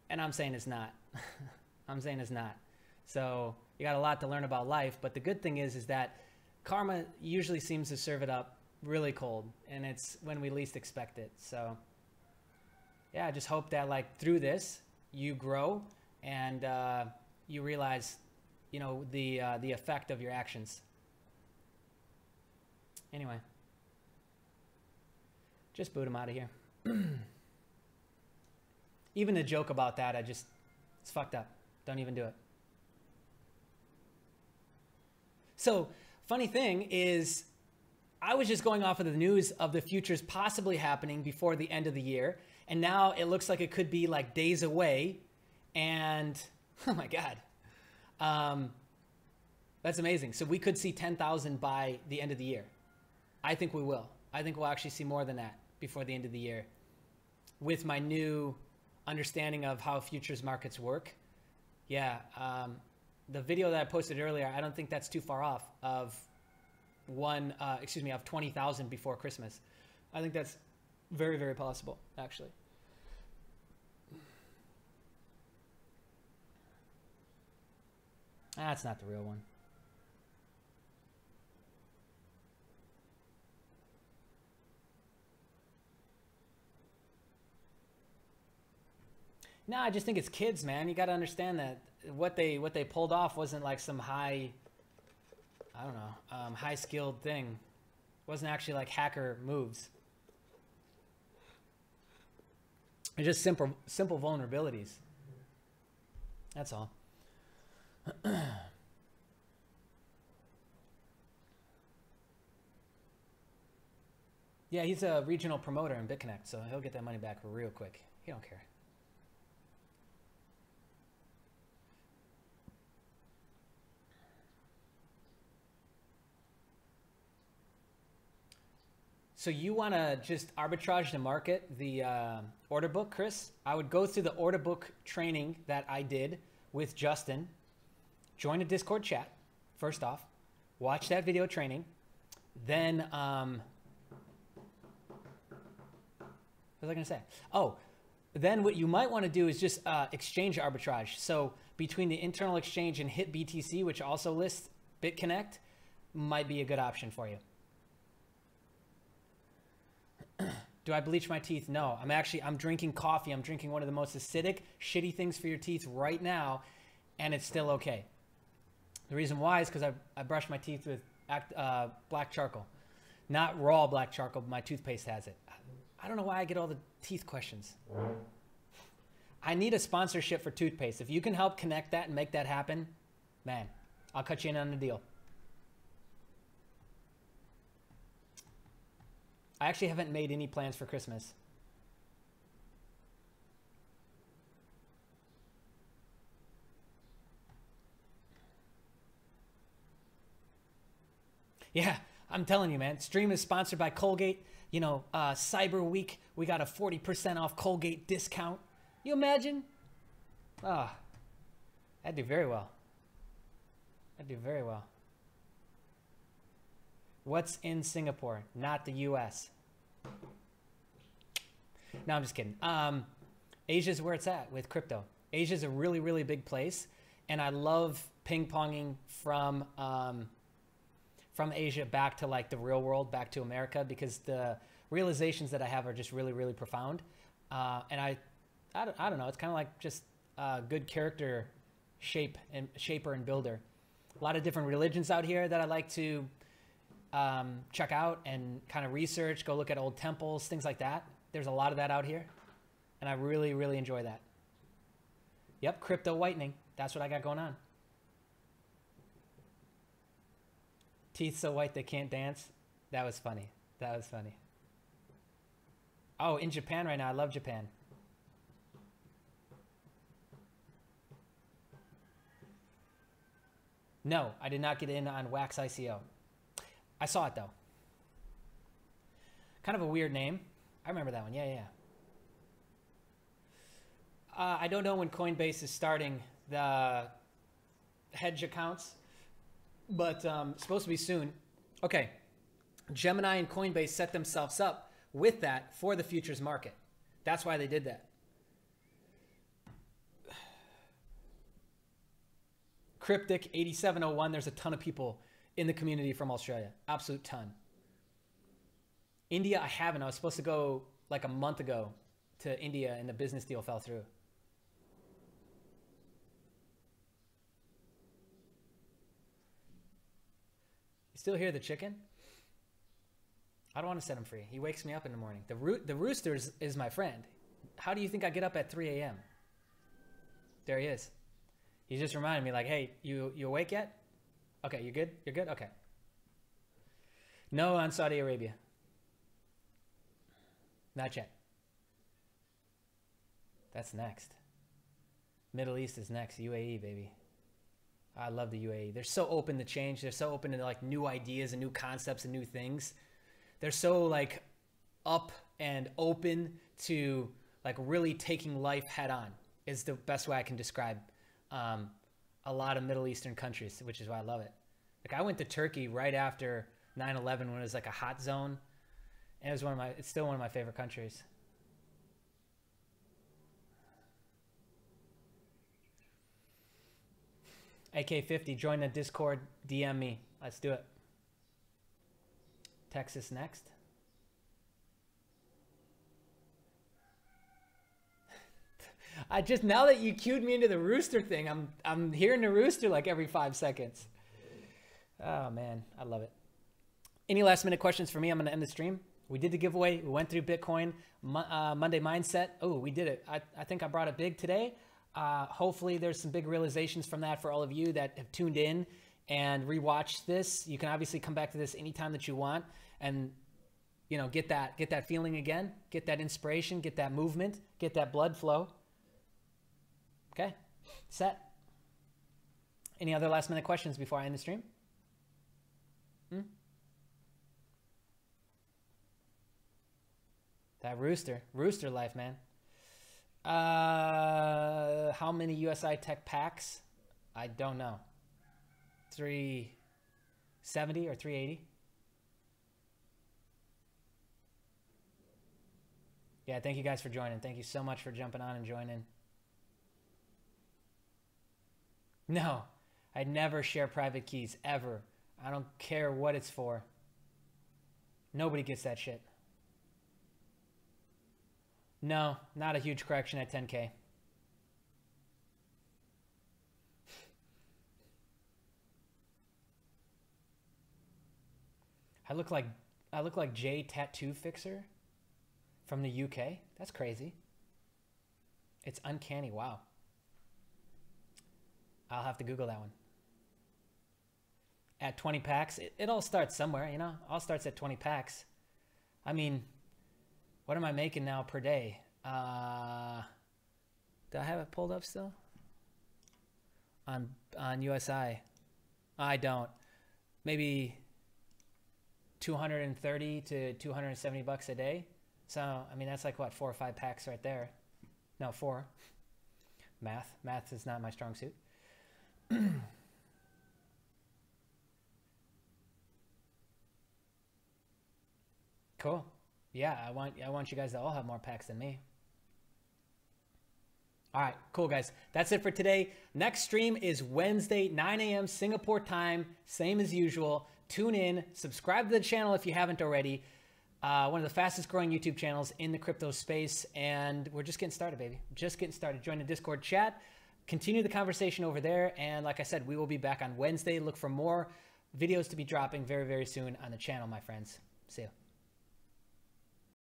and I'm saying it's not. I'm saying it's not. So you got a lot to learn about life, but the good thing is that karma usually seems to serve it up really cold, and it's when we least expect it. So yeah, I just hope that like through this you grow and you realize, you know, the effect of your actions. Anyway, just boot him out of here. Even a joke about that, it's fucked up. Don't even do it. So funny thing is, I was just going off of the news of the futures possibly happening before the end of the year. And now it looks like it could be like days away. And oh my God, that's amazing. So we could see 10,000 by the end of the year. I think we will. I think we'll actually see more than that before the end of the year. With my new understanding of how futures markets work, Yeah. The video that I posted earlier, I don't think that's too far off of of 20,000 before Christmas. I think that's very, very possible, actually. That's not the real one. No, I just think it's kids, man. You got to understand that what they pulled off wasn't like some high, I don't know, high skilled thing. It wasn't actually like hacker moves. It's just simple vulnerabilities. That's all. Yeah, he's a regional promoter in Bitconnect, so he'll get that money back real quick. He don't care. So you want to just arbitrage the market, the order book, Chris? I would go through the order book training that I did with Justin. Join a Discord chat, first off. Watch that video training. Then, what was I going to say? Oh, then what you might want to do is just exchange arbitrage. So between the internal exchange and Hit BTC, which also lists BitConnect, might be a good option for you. Do I bleach my teeth? No. I'm drinking coffee. I'm drinking one of the most acidic, shitty things for your teeth right now, and it's still okay. The reason why is because I brush my teeth with black charcoal. Not raw black charcoal, but my toothpaste has it. I don't know why I get all the teeth questions. I need a sponsorship for toothpaste. If you can help connect that and make that happen, man, I'll cut you in on the deal. I actually haven't made any plans for Christmas. Yeah, I'm telling you, man. Stream is sponsored by Colgate. You know, Cyber Week, we got a 40% off Colgate discount. You imagine? Ah, I'd do very well. I'd do very well. What's in Singapore? Not the US. No, I'm just kidding. Asia's where it's at with crypto. Asia's a really, really big place. And I love ping-ponging from Asia back to like the real world, back to America, because the realizations that I have are just really, really profound. And I don't know. It's kind of like just good character shaper and builder. A lot of different religions out here that I like to check out and kind of research, go look at old temples, things like that. There's a lot of that out here, and I really, really enjoy that. Yep, crypto whitening. That's what I got going on. Teeth so white they can't dance. That was funny. That was funny. Oh, in Japan right now. I love Japan. No, I did not get in on Wax ICO. I saw it though. Kind of a weird name. I remember that one. Yeah, yeah. I don't know when Coinbase is starting the hedge accounts, but it's supposed to be soon. Okay. Gemini and Coinbase set themselves up with that for the futures market. That's why they did that. Cryptic 8701. There's a ton of people in the community from Australia. Absolute ton. India, I haven't. I was supposed to go like a month ago to India and the business deal fell through. You still hear the chicken? I don't want to set him free. He wakes me up in the morning. The rooster is my friend. How do you think I get up at 3 a.m.? There he is. He just reminded me like, hey, you awake yet? Okay, you good? You're good? Okay. No on Saudi Arabia. Not yet. That's next. Middle East is next. UAE, baby. I love the UAE. They're so open to change. They're so open to like new ideas and new concepts and new things. They're so like up and open to like really taking life head on is the best way I can describe a lot of Middle Eastern countries, which is why I love it. Like I went to Turkey right after 9/11 when it was like a hot zone. And it's still one of my favorite countries. AK50, join the Discord, DM me. Let's do it. Texas next. I just, now that you cued me into the rooster thing, I'm hearing the rooster like every 5 seconds. Oh man, I love it. Any last minute questions for me? I'm going to end the stream. We did the giveaway. We went through Bitcoin, Monday mindset. Oh, we did it. I think I brought it big today. Hopefully there's some big realizations from that for all of you that have tuned in and rewatched this. You can obviously come back to this anytime that you want and, you know, get that feeling again, get that inspiration, get that movement, get that blood flow. Okay, set. Any other last minute questions before I end the stream? That rooster life, man. How many USI Tech packs? I don't know. 370 or 380? Yeah, thank you guys for joining. Thank you so much for jumping on and joining. No, I'd never share private keys, ever. I don't care what it's for. Nobody gets that shit. No, not a huge correction at 10K. I look like Jay Tattoo Fixer from the UK. That's crazy. It's uncanny. Wow. I'll have to Google that one. At 20 packs, it all starts somewhere, you know? All starts at 20 packs. I mean, what am I making now per day? Do I have it pulled up still? On USI? I don't. Maybe 230 to 270 bucks a day. So, I mean, that's like what, 4 or 5 packs right there. No, 4. Math is not my strong suit. Cool. Yeah, I want you guys to all have more packs than me. All right, cool, guys. That's it for today. Next stream is Wednesday, 9 a.m. Singapore time, same as usual. Tune in, subscribe to the channel if you haven't already. One of the fastest growing YouTube channels in the crypto space, and we're just getting started, baby. Just getting started. Join the Discord chat. Continue the conversation over there, and like I said, we will be back on Wednesday. Look for more videos to be dropping very, very soon on the channel, my friends. See you.